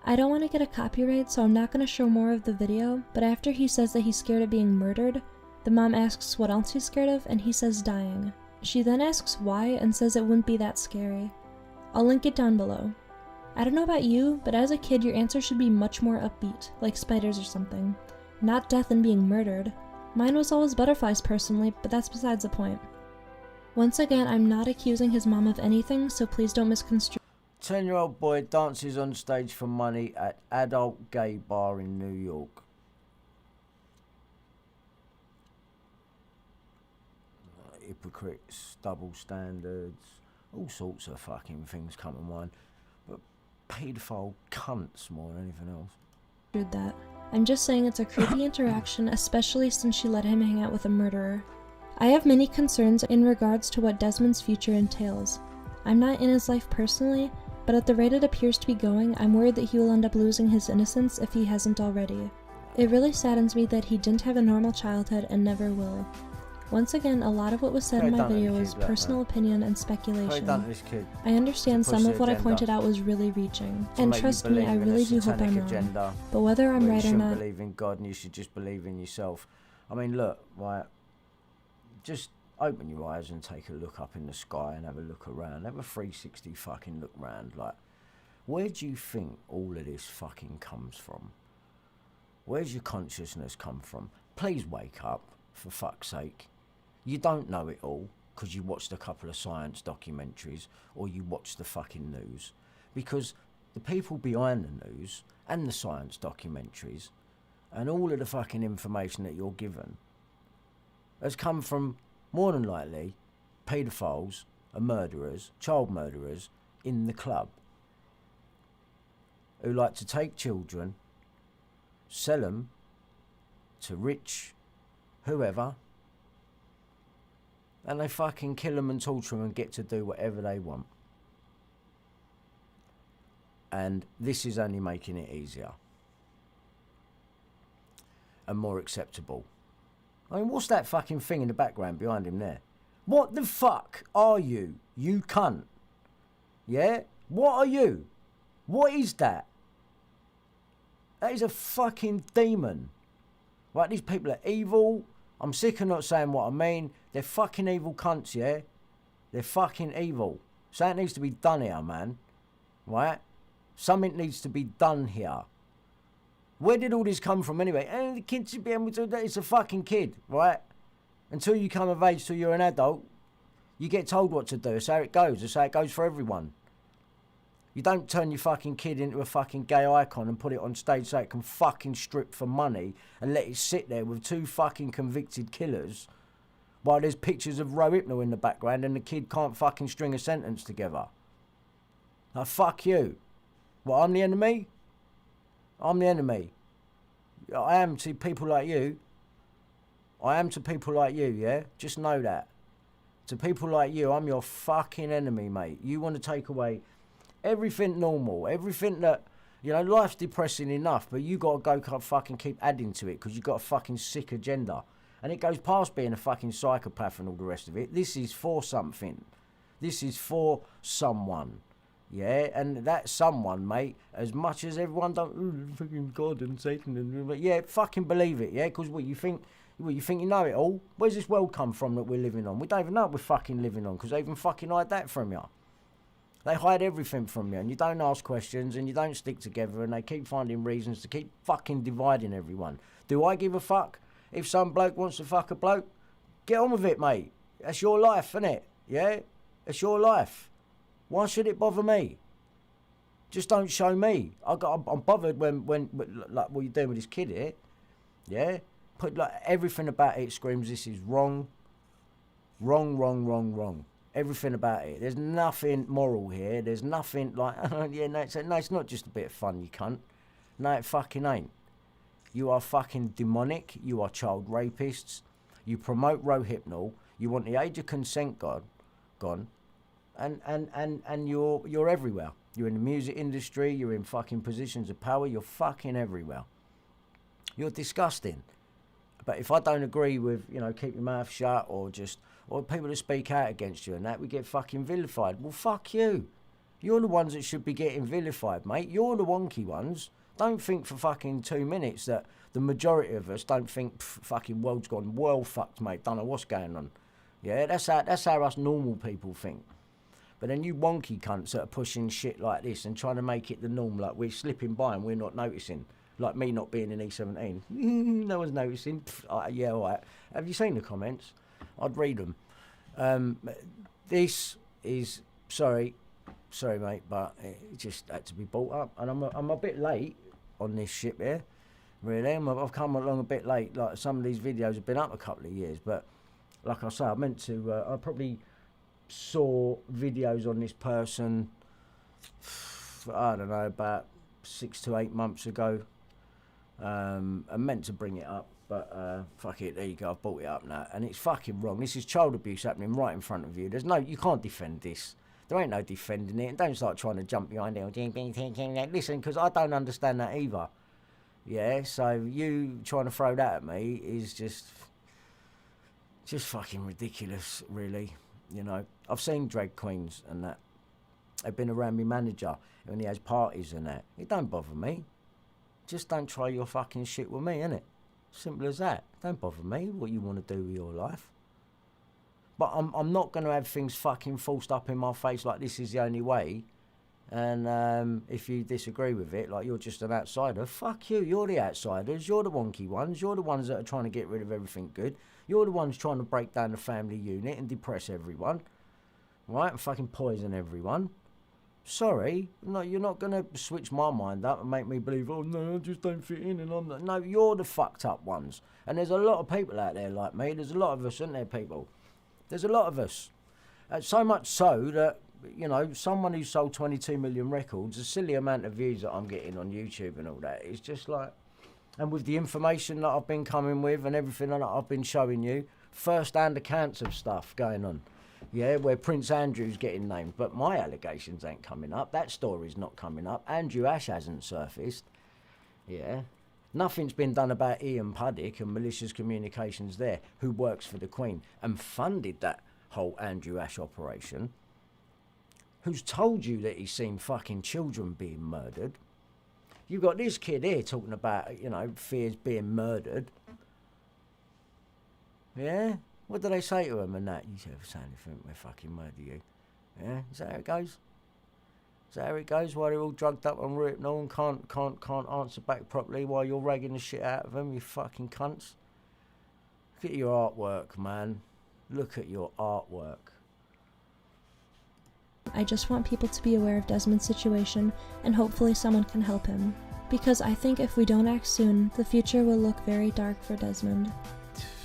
I don't want to get a copyright, so I'm not going to show more of the video, but after he says that he's scared of being murdered, the mom asks what else he's scared of, and he says dying. She then asks why and says it wouldn't be that scary. I'll link it down below. I don't know about you, but as a kid your answer should be much more upbeat, like spiders or something. Not death and being murdered. Mine was always butterflies personally, but that's besides the point. Once again, I'm not accusing his mom of anything, so please don't misconstrue. 10-year-old boy dances on stage for money at adult gay bar in New York. Hypocrites, double standards, all sorts of fucking things come to mind. But paedophile cunts more than anything else. That. I'm just saying it's a creepy interaction, especially since she let him hang out with a murderer. I have many concerns in regards to what Desmond's future entails. I'm not in his life personally, but at the rate it appears to be going, I'm worried that he will end up losing his innocence if he hasn't already. It really saddens me that he didn't have a normal childhood and never will. Once again, a lot of what was said in my video was personal opinion and speculation. I understand some of what I pointed out was really reaching, and trust me, I really do hope I'm wrong. But whether I'm right or not... You shouldn't believe in God and you should just believe in yourself. I mean, look, right, just open your eyes and take a look up in the sky and have a look around. Have a 360 fucking look round. Like, where do you think all of this fucking comes from? Where's your consciousness come from? Please wake up, for fuck's sake. You don't know it all because you watched a couple of science documentaries or you watched the fucking news. Because the people behind the news and the science documentaries and all of the fucking information that you're given has come from, more than likely, paedophiles and murderers, child murderers in the club who like to take children, sell them to rich whoever, and they fucking kill them and torture them and get to do whatever they want. And this is only making it easier and more acceptable. I mean, what's that fucking thing in the background behind him there? What the fuck are you, you cunt? Yeah? What are you? What is that? That is a fucking demon. Right, these people are evil. I'm sick of not saying what I mean. They're fucking evil cunts, yeah? They're fucking evil. Something needs to be done here, man. Right? Something needs to be done here. Where did all this come from anyway? And the kid should be able to do that. It's a fucking kid, right? Until you come of age, till you're an adult, you get told what to do. That's how it goes. That's how it goes for everyone. You don't turn your fucking kid into a fucking gay icon and put it on stage so it can fucking strip for money and let it sit there with two fucking convicted killers while there's pictures of Rohypnol in the background and the kid can't fucking string a sentence together. Like, fuck you. What, I'm the enemy? I'm the enemy. I am to people like you. I am to people like you, yeah? Just know that. To people like you, I'm your fucking enemy, mate. You want to take away everything normal, everything that, you know, life's depressing enough, but you got to go fucking keep adding to it because you got a fucking sick agenda. And it goes past being a fucking psychopath and all the rest of it. This is for something. This is for someone. Yeah, and that someone, mate, as much as everyone don't, fucking God and Satan, and yeah, fucking believe it, yeah, because what you think you know it all? Where's this world come from that we're living on? We don't even know what we're fucking living on, because they even fucking hide that from you. They hide everything from you, and you don't ask questions, and you don't stick together, and they keep finding reasons to keep fucking dividing everyone. Do I give a fuck? If some bloke wants to fuck a bloke, get on with it, mate. That's your life, innit? Yeah? It's your life. Why should it bother me? Just don't show me. I'm bothered when like what you're doing with this kid here. Yeah? Put like everything about it screams this is wrong. Wrong. Everything about it. There's nothing moral here. There's nothing like, yeah, no, it's not just a bit of fun, you cunt. No, it fucking ain't. You are fucking demonic. You are child rapists. You promote Rohypnol. You want the age of consent gone. And you're everywhere. You're in the music industry. You're in fucking positions of power. You're fucking everywhere. You're disgusting. But if I don't agree with, you know, keep your mouth shut or people that speak out against you and that, we get fucking vilified. Well, fuck you. You're the ones that should be getting vilified, mate. You're the wonky ones. Don't think for fucking 2 minutes that the majority of us don't think fucking world's gone well fucked, mate. Don't know what's going on. Yeah, that's how us normal people think. But then you wonky cunts that are pushing shit like this and trying to make it the norm, like we're slipping by and we're not noticing. Like me not being in E17. No one's noticing. Yeah, all right. Have you seen the comments? I'd read them. This is, sorry mate, but it just had to be brought up. And I'm a bit late on this ship here, really. I've come along a bit late. Like some of these videos have been up a couple of years, but like I say, I meant to, I probably saw videos on this person, I don't know, about 6 to 8 months ago. I meant to bring it up, but fuck it, there you go, I've brought it up now, and it's fucking wrong. This is child abuse happening right in front of you. You can't defend this. There ain't no defending it, and don't start trying to jump behind it. Listen, because I don't understand that either. Yeah, so you trying to throw that at me is just fucking ridiculous, really. You know, I've seen drag queens and that. They've been around me manager when he has parties and that. It don't bother me. Just don't try your fucking shit with me, innit? Simple as that. Don't bother me what you want to do with your life. But I'm not going to have things fucking forced up in my face like this is the only way. And if you disagree with it, like you're just an outsider, fuck you. You're the outsiders. You're the wonky ones. You're the ones that are trying to get rid of everything good. You're the ones trying to break down the family unit and depress everyone. Right? And fucking poison everyone. Sorry, no, you're not going to switch my mind up and make me believe, oh no, I just don't fit in and I'm not. No, you're the fucked up ones. And there's a lot of people out there like me. There's a lot of us, isn't there, people? There's a lot of us. So much so that, you know, someone who sold 22 million records, a silly amount of views that I'm getting on YouTube and all that, it's just like, and with the information that I've been coming with and everything that I've been showing you, first-hand accounts of stuff going on. Yeah, where Prince Andrew's getting named, but my allegations ain't coming up. That story's not coming up. Andrew Ash hasn't surfaced. Yeah. Nothing's been done about Ian Puddick and malicious communications there, who works for the Queen and funded that whole Andrew Ash operation, who's told you that he's seen fucking children being murdered. You've got this kid here talking about, you know, fears being murdered. Yeah? What do they say to him and that? You ever say anything, we'll fucking murder you. Yeah? Is that how it goes? Is that how it goes? While they're all drugged up on Rohypnol and can't answer back properly while you're ragging the shit out of them, you fucking cunts. Look at your artwork, man. Look at your artwork. I just want people to be aware of Desmond's situation, and hopefully someone can help him. Because I think if we don't act soon, the future will look very dark for Desmond.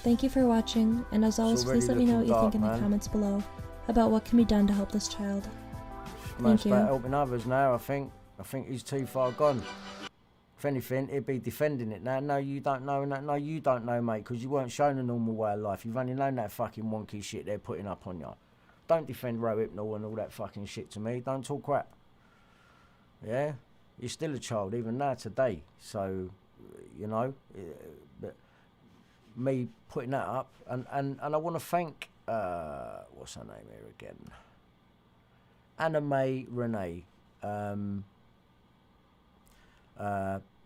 Thank you for watching, and as always, already please let me know what you looking think in dark, the man. comments below about what can be done to help this child. Most you. about helping others now, I think. I think he's too far gone. If anything, he'd be defending it now. No, you don't know, and that. No, you don't know, mate, because you weren't shown a normal way of life. You've only known that fucking wonky shit they're putting up on you. Don't defend Rohypnol and all that fucking shit to me. Don't talk crap. Yeah? You're still a child, even now today. So, you know, but me putting that up, and I want to thank, what's her name here again? Anime Renee.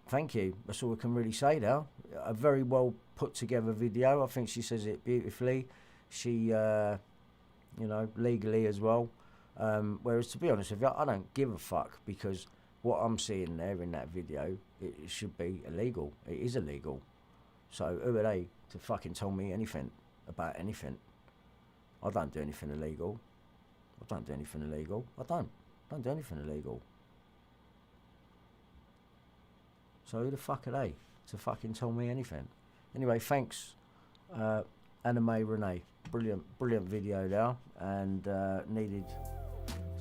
Thank you. That's all I can really say now. A very well put together video. I think she says it beautifully. She, you know, legally as well. Whereas, to be honest with you, I don't give a fuck, because what I'm seeing there in that video, it should be illegal. It is illegal. So who are they to fucking tell me anything about anything? I don't do anything illegal. I don't do anything illegal. I don't do anything illegal. So who the fuck are they to fucking tell me anything? Anyway, thanks, Anime Renee. Brilliant video there, and needed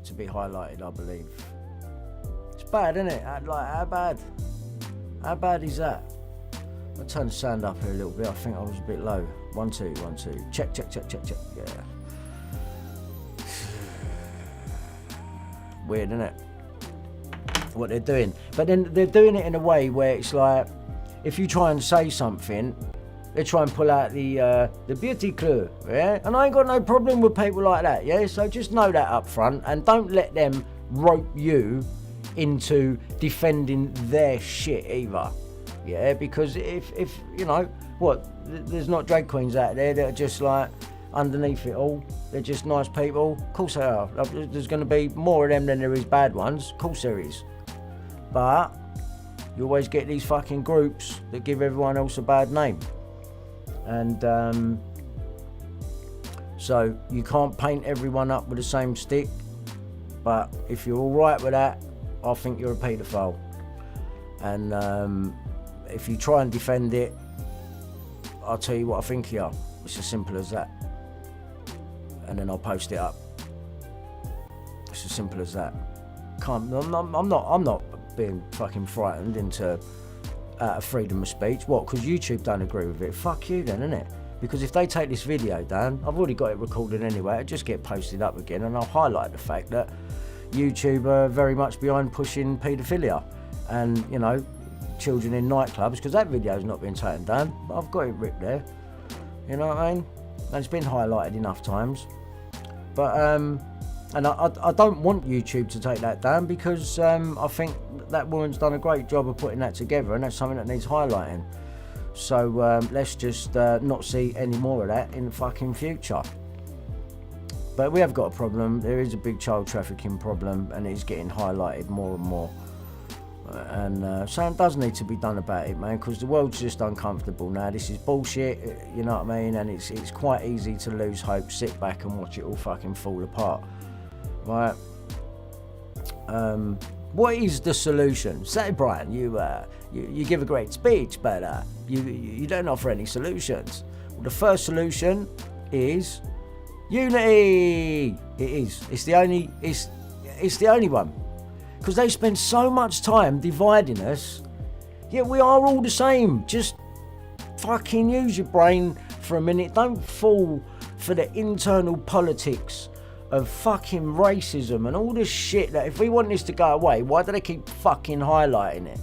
to be highlighted, I believe. It's bad, isn't it? How bad? How bad is that? I'll turn the sound up here a little bit. I think I was a bit low. 1 2 1 2. Check. Yeah. Weird, isn't it? What they're doing, but then they're doing it in a way where it's like, if you try and say something, they try and pull out the beauty clue, yeah. And I ain't got no problem with people like that, yeah. So just know that up front, and don't let them rope you into defending their shit either, yeah. Because if you know what, there's not drag queens out there that are just like underneath it all. They're just nice people. Of course they are. There's going to be more of them than there is bad ones. Of course there is. But you always get these fucking groups that give everyone else a bad name. And so you can't paint everyone up with the same stick. But if you're alright with that, I think you're a paedophile. And if you try and defend it, I'll tell you what I think you are. It's as simple as that. And then I'll post it up. It's as simple as that. I'm not being fucking frightened into freedom of speech. What? Because YouTube don't agree with it? Fuck you then, innit? Because if they take this video down, I've already got it recorded anyway. It'll just get posted up again, and I'll highlight the fact that YouTube are very much behind pushing paedophilia and, you know, children in nightclubs, because that video's not been taken down. But I've got it ripped there. You know what I mean? And it's been highlighted enough times. But and I don't want YouTube to take that down, because I think that woman's done a great job of putting that together, and that's something that needs highlighting. So let's just not see any more of that in the fucking future. But we have got a problem. There is a big child trafficking problem, and it's getting highlighted more and more. And something does need to be done about it, man, because the world's just uncomfortable now. This is bullshit, you know what I mean? And it's quite easy to lose hope, sit back and watch it all fucking fall apart. Right? What is the solution? Say, Brian, you give a great speech, but you don't offer any solutions. Well, the first solution is unity. It is. It's the only one. Because they spend so much time dividing us, yet we are all the same. Just fucking use your brain for a minute. Don't fall for the internal politics of fucking racism and all this shit that if we want this to go away, why do they keep fucking highlighting it?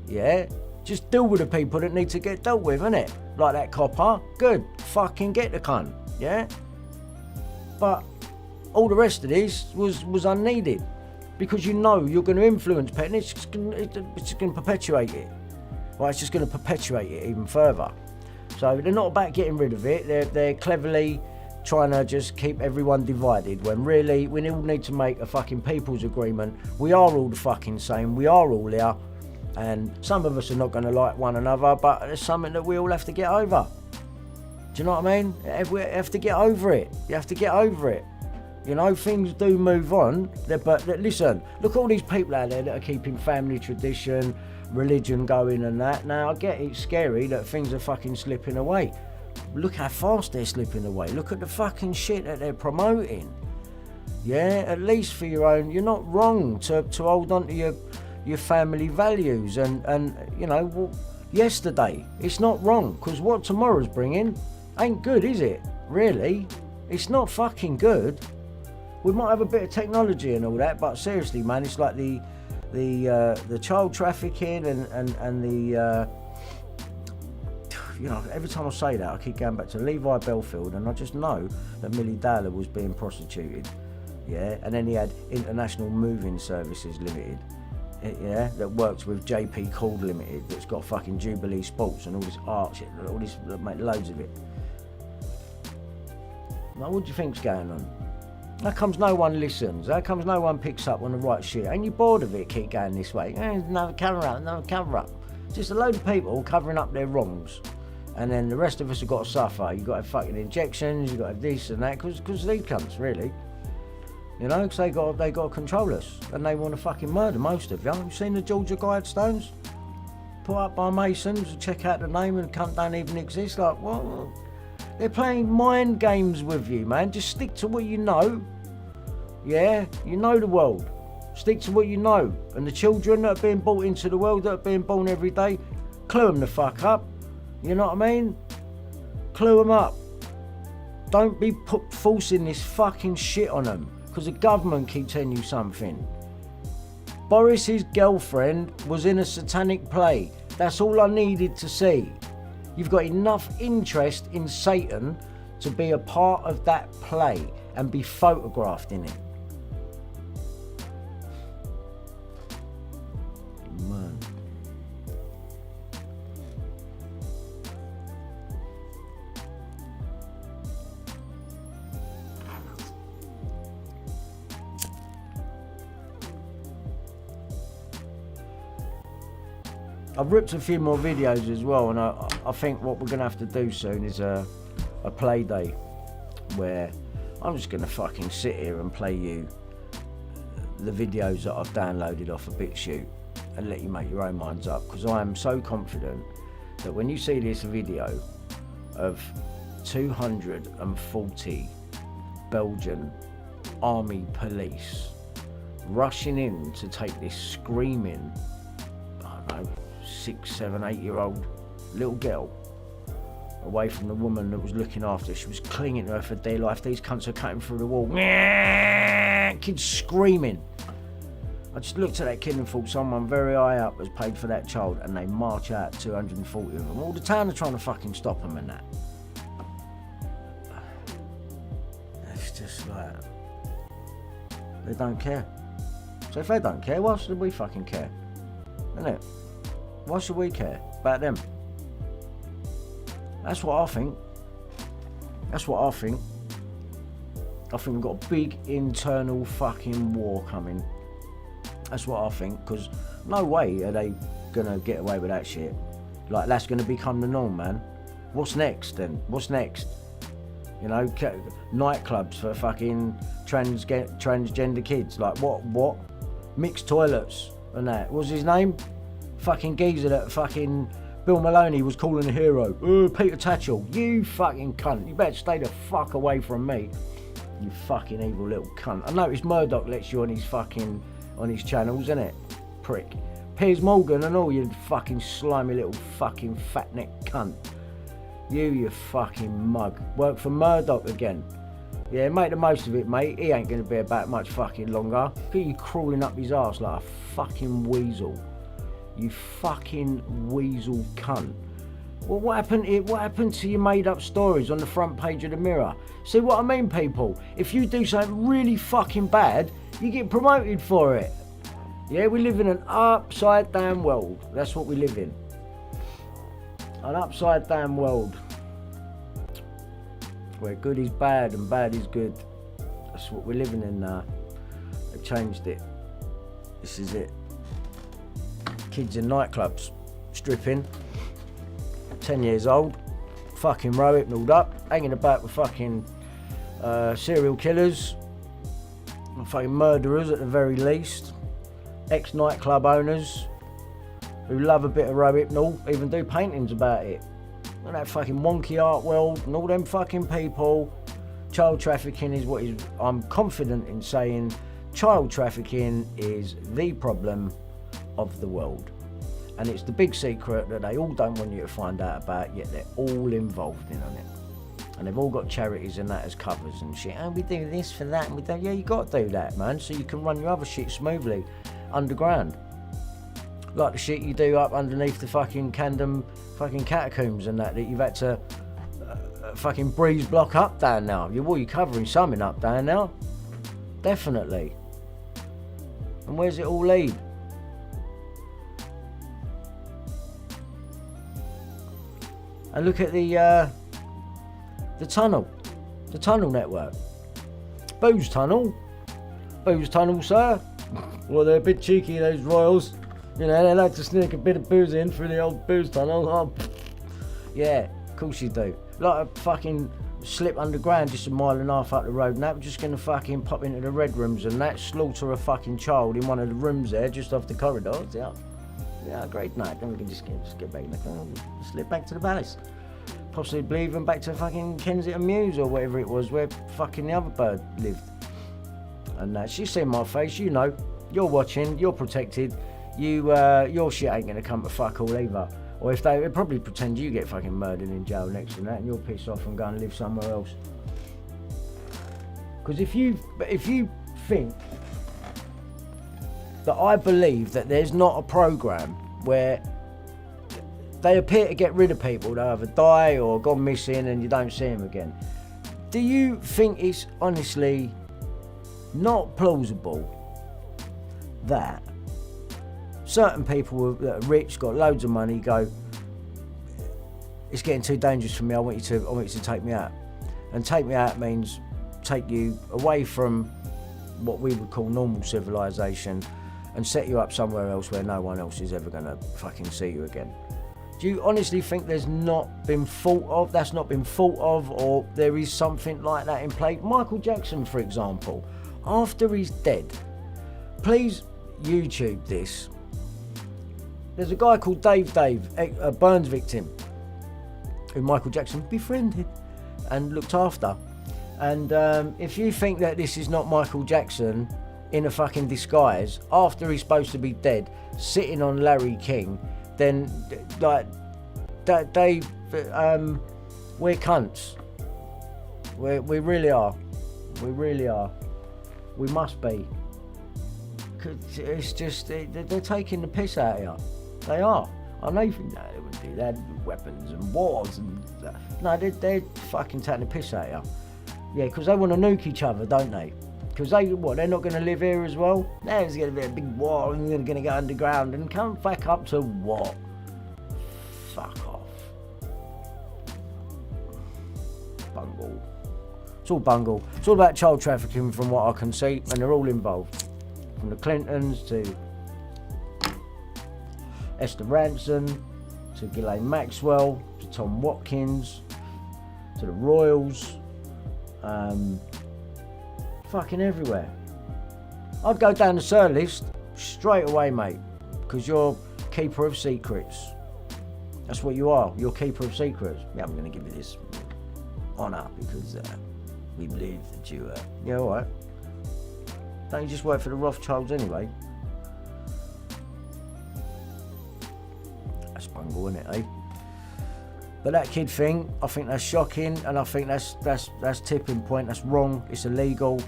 Yeah? Just deal with the people that need to get dealt with, innit? Like that copper. Good. Fucking get the cunt. Yeah? But all the rest of this was unneeded. Because you know you're going to influence pet, and it's just going to perpetuate it. Well, it's just going to perpetuate it even further. So they're not about getting rid of it. They're cleverly trying to just keep everyone divided, when really we all need to make a fucking people's agreement. We are all the fucking same. We are all here. And some of us are not going to like one another, but it's something that we all have to get over. Do you know what I mean? We have to get over it. You have to get over it. You know, things do move on, but listen, look at all these people out there that are keeping family tradition, religion going and that. Now, I get it's scary that things are fucking slipping away, look how fast they're slipping away. Look at the fucking shit that they're promoting. Yeah, at least for your own, you're not wrong to hold on to your family values and you know, well, yesterday. It's not wrong, because what tomorrow's bringing ain't good, is it? Really? It's not fucking good. We might have a bit of technology and all that, but seriously, man, it's like the child trafficking and the you know, every time I say that, I keep going back to Levi Belfield, and I just know that Millie Dowler was being prostituted. Yeah, and then he had International Moving Services Limited, yeah, that works with JP Cord Limited, that's got fucking Jubilee Sports and all this art shit, all this, make loads of it. Now, what do you think's going on? How comes no one listens? How comes no one picks up on the right shit? Ain't you bored of it? Keep going this way. Another cover up, another cover up. Just a load of people covering up their wrongs, and then the rest of us have got to suffer. You've got to have fucking injections, you've got to have this and that, because these cunts, really. You know, because they got to control us, and they want to fucking murder most of you. Have you seen the Georgia Guidestones? Put up by Masons, check out the name, and cunt don't even exist. Like, what? They're playing mind games with you, man. Just stick to what you know. Yeah, you know the world. Stick to what you know. And the children that are being brought into the world, that are being born every day, clue them the fuck up. You know what I mean? Clue them up. Don't be forcing this fucking shit on them, because the government keep telling you something. Boris's girlfriend was in a satanic play. That's all I needed to see. You've got enough interest in Satan to be a part of that play and be photographed in it. Man. I've ripped a few more videos as well, and I think what we're going to have to do soon is a play day where I'm just going to fucking sit here and play you the videos that I've downloaded off of BitChute and let you make your own minds up, because I am so confident that when you see this video of 240 Belgian army police rushing in to take this screaming, I don't know, 6, 7, 8-year-old little girl away from the woman that was looking after her. She was clinging to her for dear life. These cunts are cutting through the wall. Kids screaming. I just looked at that kid and thought someone very high up has paid for that child, and they march out 240 of them. All the town are trying to fucking stop them and that. It's just like, they don't care. So if they don't care, why should we fucking care? Isn't it? Why should we care about them? That's what I think. That's what I think. I think we've got a big internal fucking war coming. That's what I think, because no way are they gonna get away with that shit. Like, that's gonna become the norm, man. What's next then? What's next? You know, nightclubs for fucking transgender kids. Like, what? Mixed toilets and that. What's his name? Fucking geezer that fucking Bill Maloney was calling a hero. Peter Tatchell. You fucking cunt. You better stay the fuck away from me. You fucking evil little cunt. I noticed Murdoch lets you on his fucking, on his channels, innit? Prick. Piers Morgan and all, you fucking slimy little fucking fat neck cunt. You fucking mug. Work for Murdoch again. Yeah, make the most of it, mate. He ain't gonna be about much fucking longer. Look at you crawling up his arse like a fucking weasel. You fucking weasel cunt. Well, what happened to your made up stories on the front page of the Mirror? See what I mean, people? If you do something really fucking bad, you get promoted for it. Yeah, we live in an upside down world. That's what we live in. An upside down world. Where good is bad and bad is good. That's what we're living in now. They changed it. This is it. Kids in nightclubs, stripping, 10 years old, fucking rohypnoled up, hanging about with fucking serial killers, fucking murderers at the very least, ex-nightclub owners who love a bit of rohypnol, even do paintings about it. and that fucking wonky art world and all them fucking people. Child trafficking is what is, I'm confident in saying, child trafficking is the problem of the world. And it's the big secret that they all don't want you to find out about, yet they're all involved in on it. And they've all got charities and that as covers and shit. And we do this for that, and we do, yeah, you got to do that, man, so you can run your other shit smoothly underground. Like the shit you do up underneath the fucking Camden fucking catacombs and that you've had to fucking breeze block up down now. You're covering something up down now. Definitely. And where's it all lead? And look at the tunnel network. Booze tunnel, sir. Well, they're a bit cheeky, those royals. You know, they like to sneak a bit of booze in through the old booze tunnel. Oh, yeah, of course you do. Like a fucking slip underground just a mile and a half up the road, and that we're just gonna fucking pop into the red rooms and that slaughter a fucking child in one of the rooms there, just off the corridors. Yeah, great night. Then we can just get back in the car, slip back to the palace. Possibly even back to fucking Kensington Mews or whatever it was, where fucking the other bird lived. And she's seen my face, you know. You're watching, you're protected. Your shit ain't gonna come to fuck all either. Or if they probably pretend you get fucking murdered in jail next to that, and you're pissed off and go and live somewhere else. Because if you think that I believe that there's not a program where they appear to get rid of people, they either die or gone missing and you don't see them again, do you think it's honestly not plausible that certain people that are rich, got loads of money, go, it's getting too dangerous for me, I want you to take me out. And take me out means take you away from what we would call normal civilization and set you up somewhere else where no one else is ever gonna fucking see you again. Do you honestly think that's not been thought of, or there is something like that in play? Michael Jackson, for example, after he's dead, please YouTube this. There's a guy called Dave, a Burns victim, who Michael Jackson befriended and looked after. And if you think that this is not Michael Jackson in a fucking disguise, after he's supposed to be dead, sitting on Larry King, then like Dave, we're cunts. We really are. We really are. We must be. It's just they're taking the piss out of you. They are. I know you think no, they wouldn't do that with weapons and wars and no, they're fucking taking the piss out of you. Yeah, because they want to nuke each other, don't they? Because they're not going to live here as well? There's going to be a big war and they're going to go underground and come back up to what? Fuck off. Bungle. It's all bungle. It's all about child trafficking from what I can see, and they're all involved. From the Clintons to Esther Ranson, to Ghislaine Maxwell, to Tom Watkins, to the Royals, fucking everywhere. I'd go down the Sir list straight away, mate, because you're keeper of secrets. That's what you are. You're keeper of secrets. Yeah, I'm going to give you this honour because we believe that you yeah, alright. Don't you just work for the Rothschilds anyway? That's bungle, isn't it, eh? But that kid thing, I think that's shocking, and I think that's tipping point. That's wrong. It's illegal.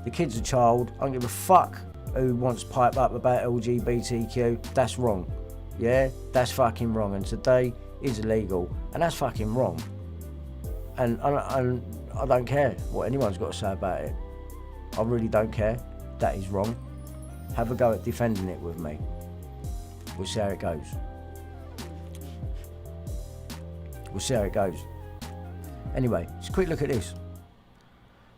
The kid's a child. I don't give a fuck who wants to pipe up about LGBTQ. That's wrong. Yeah, that's fucking wrong. And today is illegal, and that's fucking wrong. And I don't care what anyone's got to say about it. I really don't care. That is wrong. Have a go at defending it with me. We'll see how it goes. We'll see how it goes. Anyway, just a quick look at this.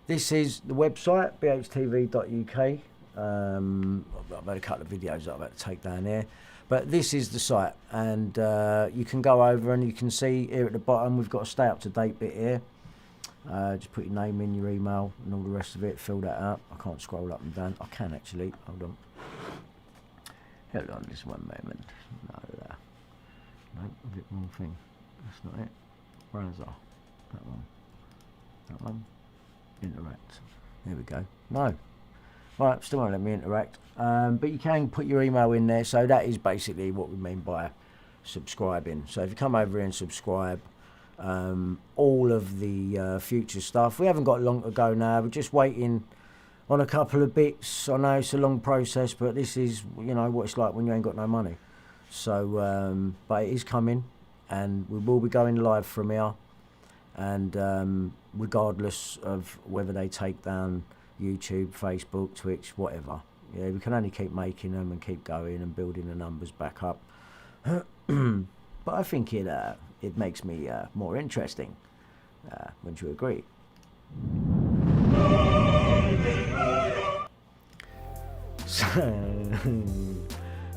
This is the website, bhtv.uk. I've had a couple of videos that I've had to take down there. But this is the site, and you can go over and you can see here at the bottom we've got a stay up to date bit here. Just put your name in, your email and all the rest of it, fill that out. I can't scroll up and down. I can actually, hold on. Hold on, just one moment. No, a bit wrong thing. That's not it. Browser. That one. Interact. There we go. No. Right, still won't let me interact. But you can put your email in there. So that is basically what we mean by subscribing. So if you come over here and subscribe, all of the future stuff. We haven't got long to go now. We're just waiting on a couple of bits. I know it's a long process, but this is, you know, what it's like when you ain't got no money. So, but it is coming, and we will be going live from here. And regardless of whether they take down YouTube, Facebook, Twitch, whatever, yeah, we can only keep making them and keep going and building the numbers back up. But I think it makes me more interesting. Wouldn't you agree?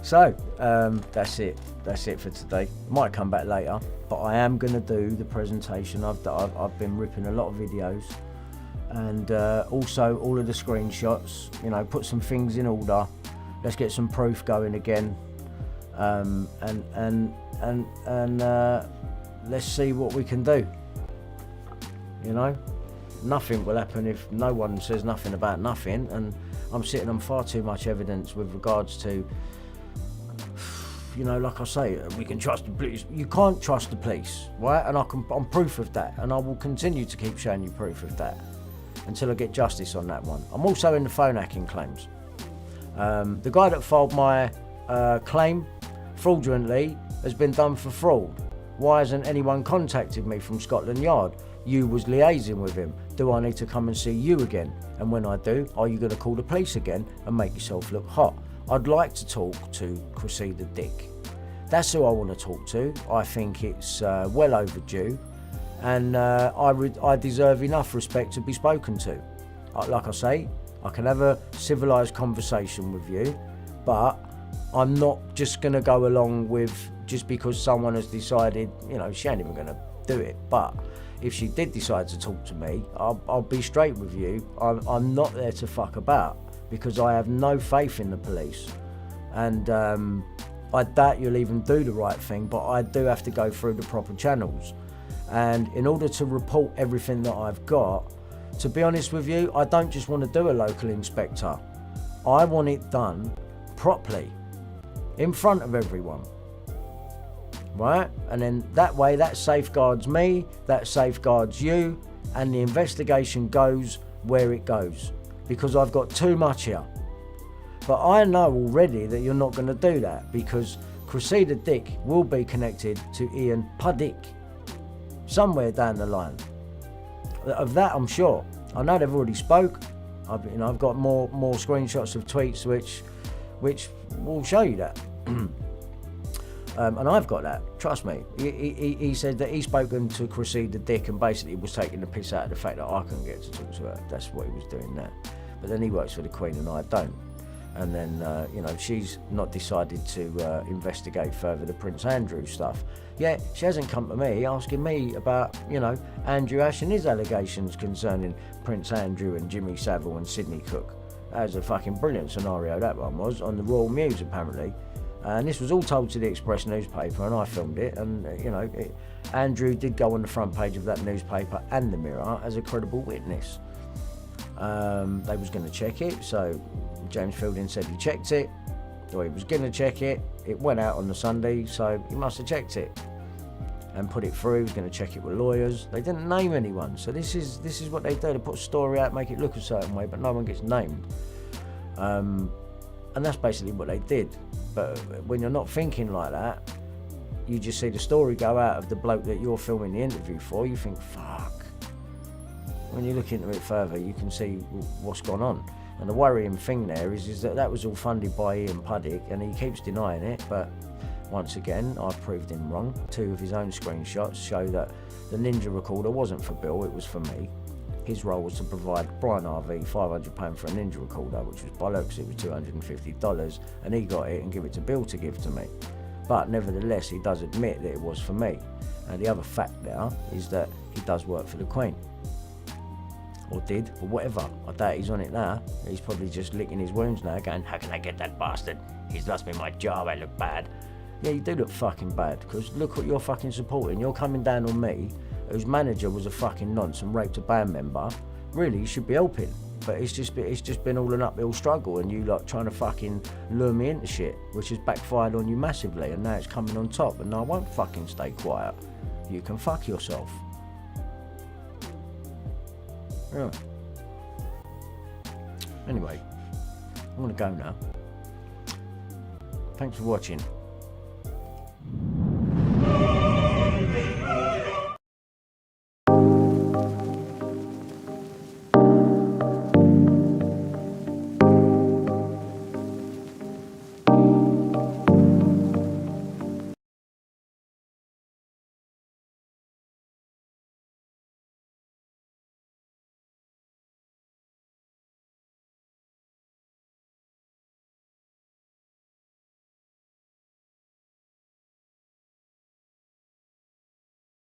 So that's it. That's it for today. Might come back later, but I am going to do the presentation. I've been ripping a lot of videos, and also all of the screenshots. You know, put some things in order. Let's get some proof going again, and let's see what we can do. You know, nothing will happen if no one says nothing about nothing, and I'm sitting on far too much evidence with regards to, you know, like I say, we can trust the police. You can't trust the police, right? And I'm proof of that, and I will continue to keep showing you proof of that until I get justice on that one. I'm also in the phone hacking claims. The guy that filed my claim fraudulently has been done for fraud. Why hasn't anyone contacted me from Scotland Yard? You was liaising with him. Do I need to come and see you again? And when I do, are you going to call the police again and make yourself look hot? I'd like to talk to Cressida Dick. That's who I want to talk to. I think it's well overdue, and I deserve enough respect to be spoken to. Like I say, I can have a civilised conversation with you, but I'm not just going to go along with just because someone has decided, you know, she ain't even going to do it. But if she did decide to talk to me, I'll be straight with you. I'm not there to fuck about, because I have no faith in the police, and I doubt you'll even do the right thing, but I do have to go through the proper channels. And in order to report everything that I've got, to be honest with you, I don't just want to do a local inspector. I want it done properly, in front of everyone, right? And then that way, that safeguards me, that safeguards you, and the investigation goes where it goes, because I've got too much here. But I know already that you're not going to do that, because Cressida Dick will be connected to Ian Puddick somewhere down the line. Of that, I'm sure. I know they've already spoke. I've got more screenshots of tweets which will show you that. And I've got that. Trust me. He said that he's spoken to Cressida Dick and basically was taking the piss out of the fact that I couldn't get to talk to her. That's what he was doing there. But then he works for the Queen and I don't. And then, you know, she's not decided to investigate further the Prince Andrew stuff. Yet she hasn't come to me asking me about, you know, Andrew Ash and his allegations concerning Prince Andrew and Jimmy Savile and Sidney Cook. That was a fucking brilliant scenario, that one was, on the Royal Mews apparently. And this was all told to the Express newspaper, and I filmed it. And, you know, Andrew did go on the front page of that newspaper and the Mirror as a credible witness. They was going to check it, so James Fielding said he checked it, or he was going to check it. It went out on the Sunday, so he must have checked it and put it through. He was going to check it with lawyers. They didn't name anyone, so this is what they do. They put a story out, make it look a certain way, but no one gets named. And that's basically what they did. But when you're not thinking like that, you just see the story go out of the bloke that you're filming the interview for. You think, fuck. When you look into it further, you can see what's gone on. And the worrying thing there is that was all funded by Ian Puddick, and he keeps denying it. But once again, I've proved him wrong. 2 of his own screenshots show that the Ninja recorder wasn't for Bill, it was for me. His role was to provide Brian RV £500 for a Ninja recorder, which was bollocks. It was $250, and he got it and gave it to Bill to give to me. But nevertheless, he does admit that it was for me. And the other fact now is that he does work for the Queen. Or did, or whatever. I doubt he's on it now. He's probably just licking his wounds now, going, how can I get that bastard? He's lost me my job, I look bad. Yeah, you do look fucking bad, because look what you're fucking supporting. You're coming down on me whose manager was a fucking nonce and raped a band member, really you should be helping. But it's just been all an uphill struggle, and you like trying to fucking lure me into shit, which has backfired on you massively, and now it's coming on top, and I won't fucking stay quiet. You can fuck yourself. Yeah. Anyway, I'm gonna go now. Thanks for watching.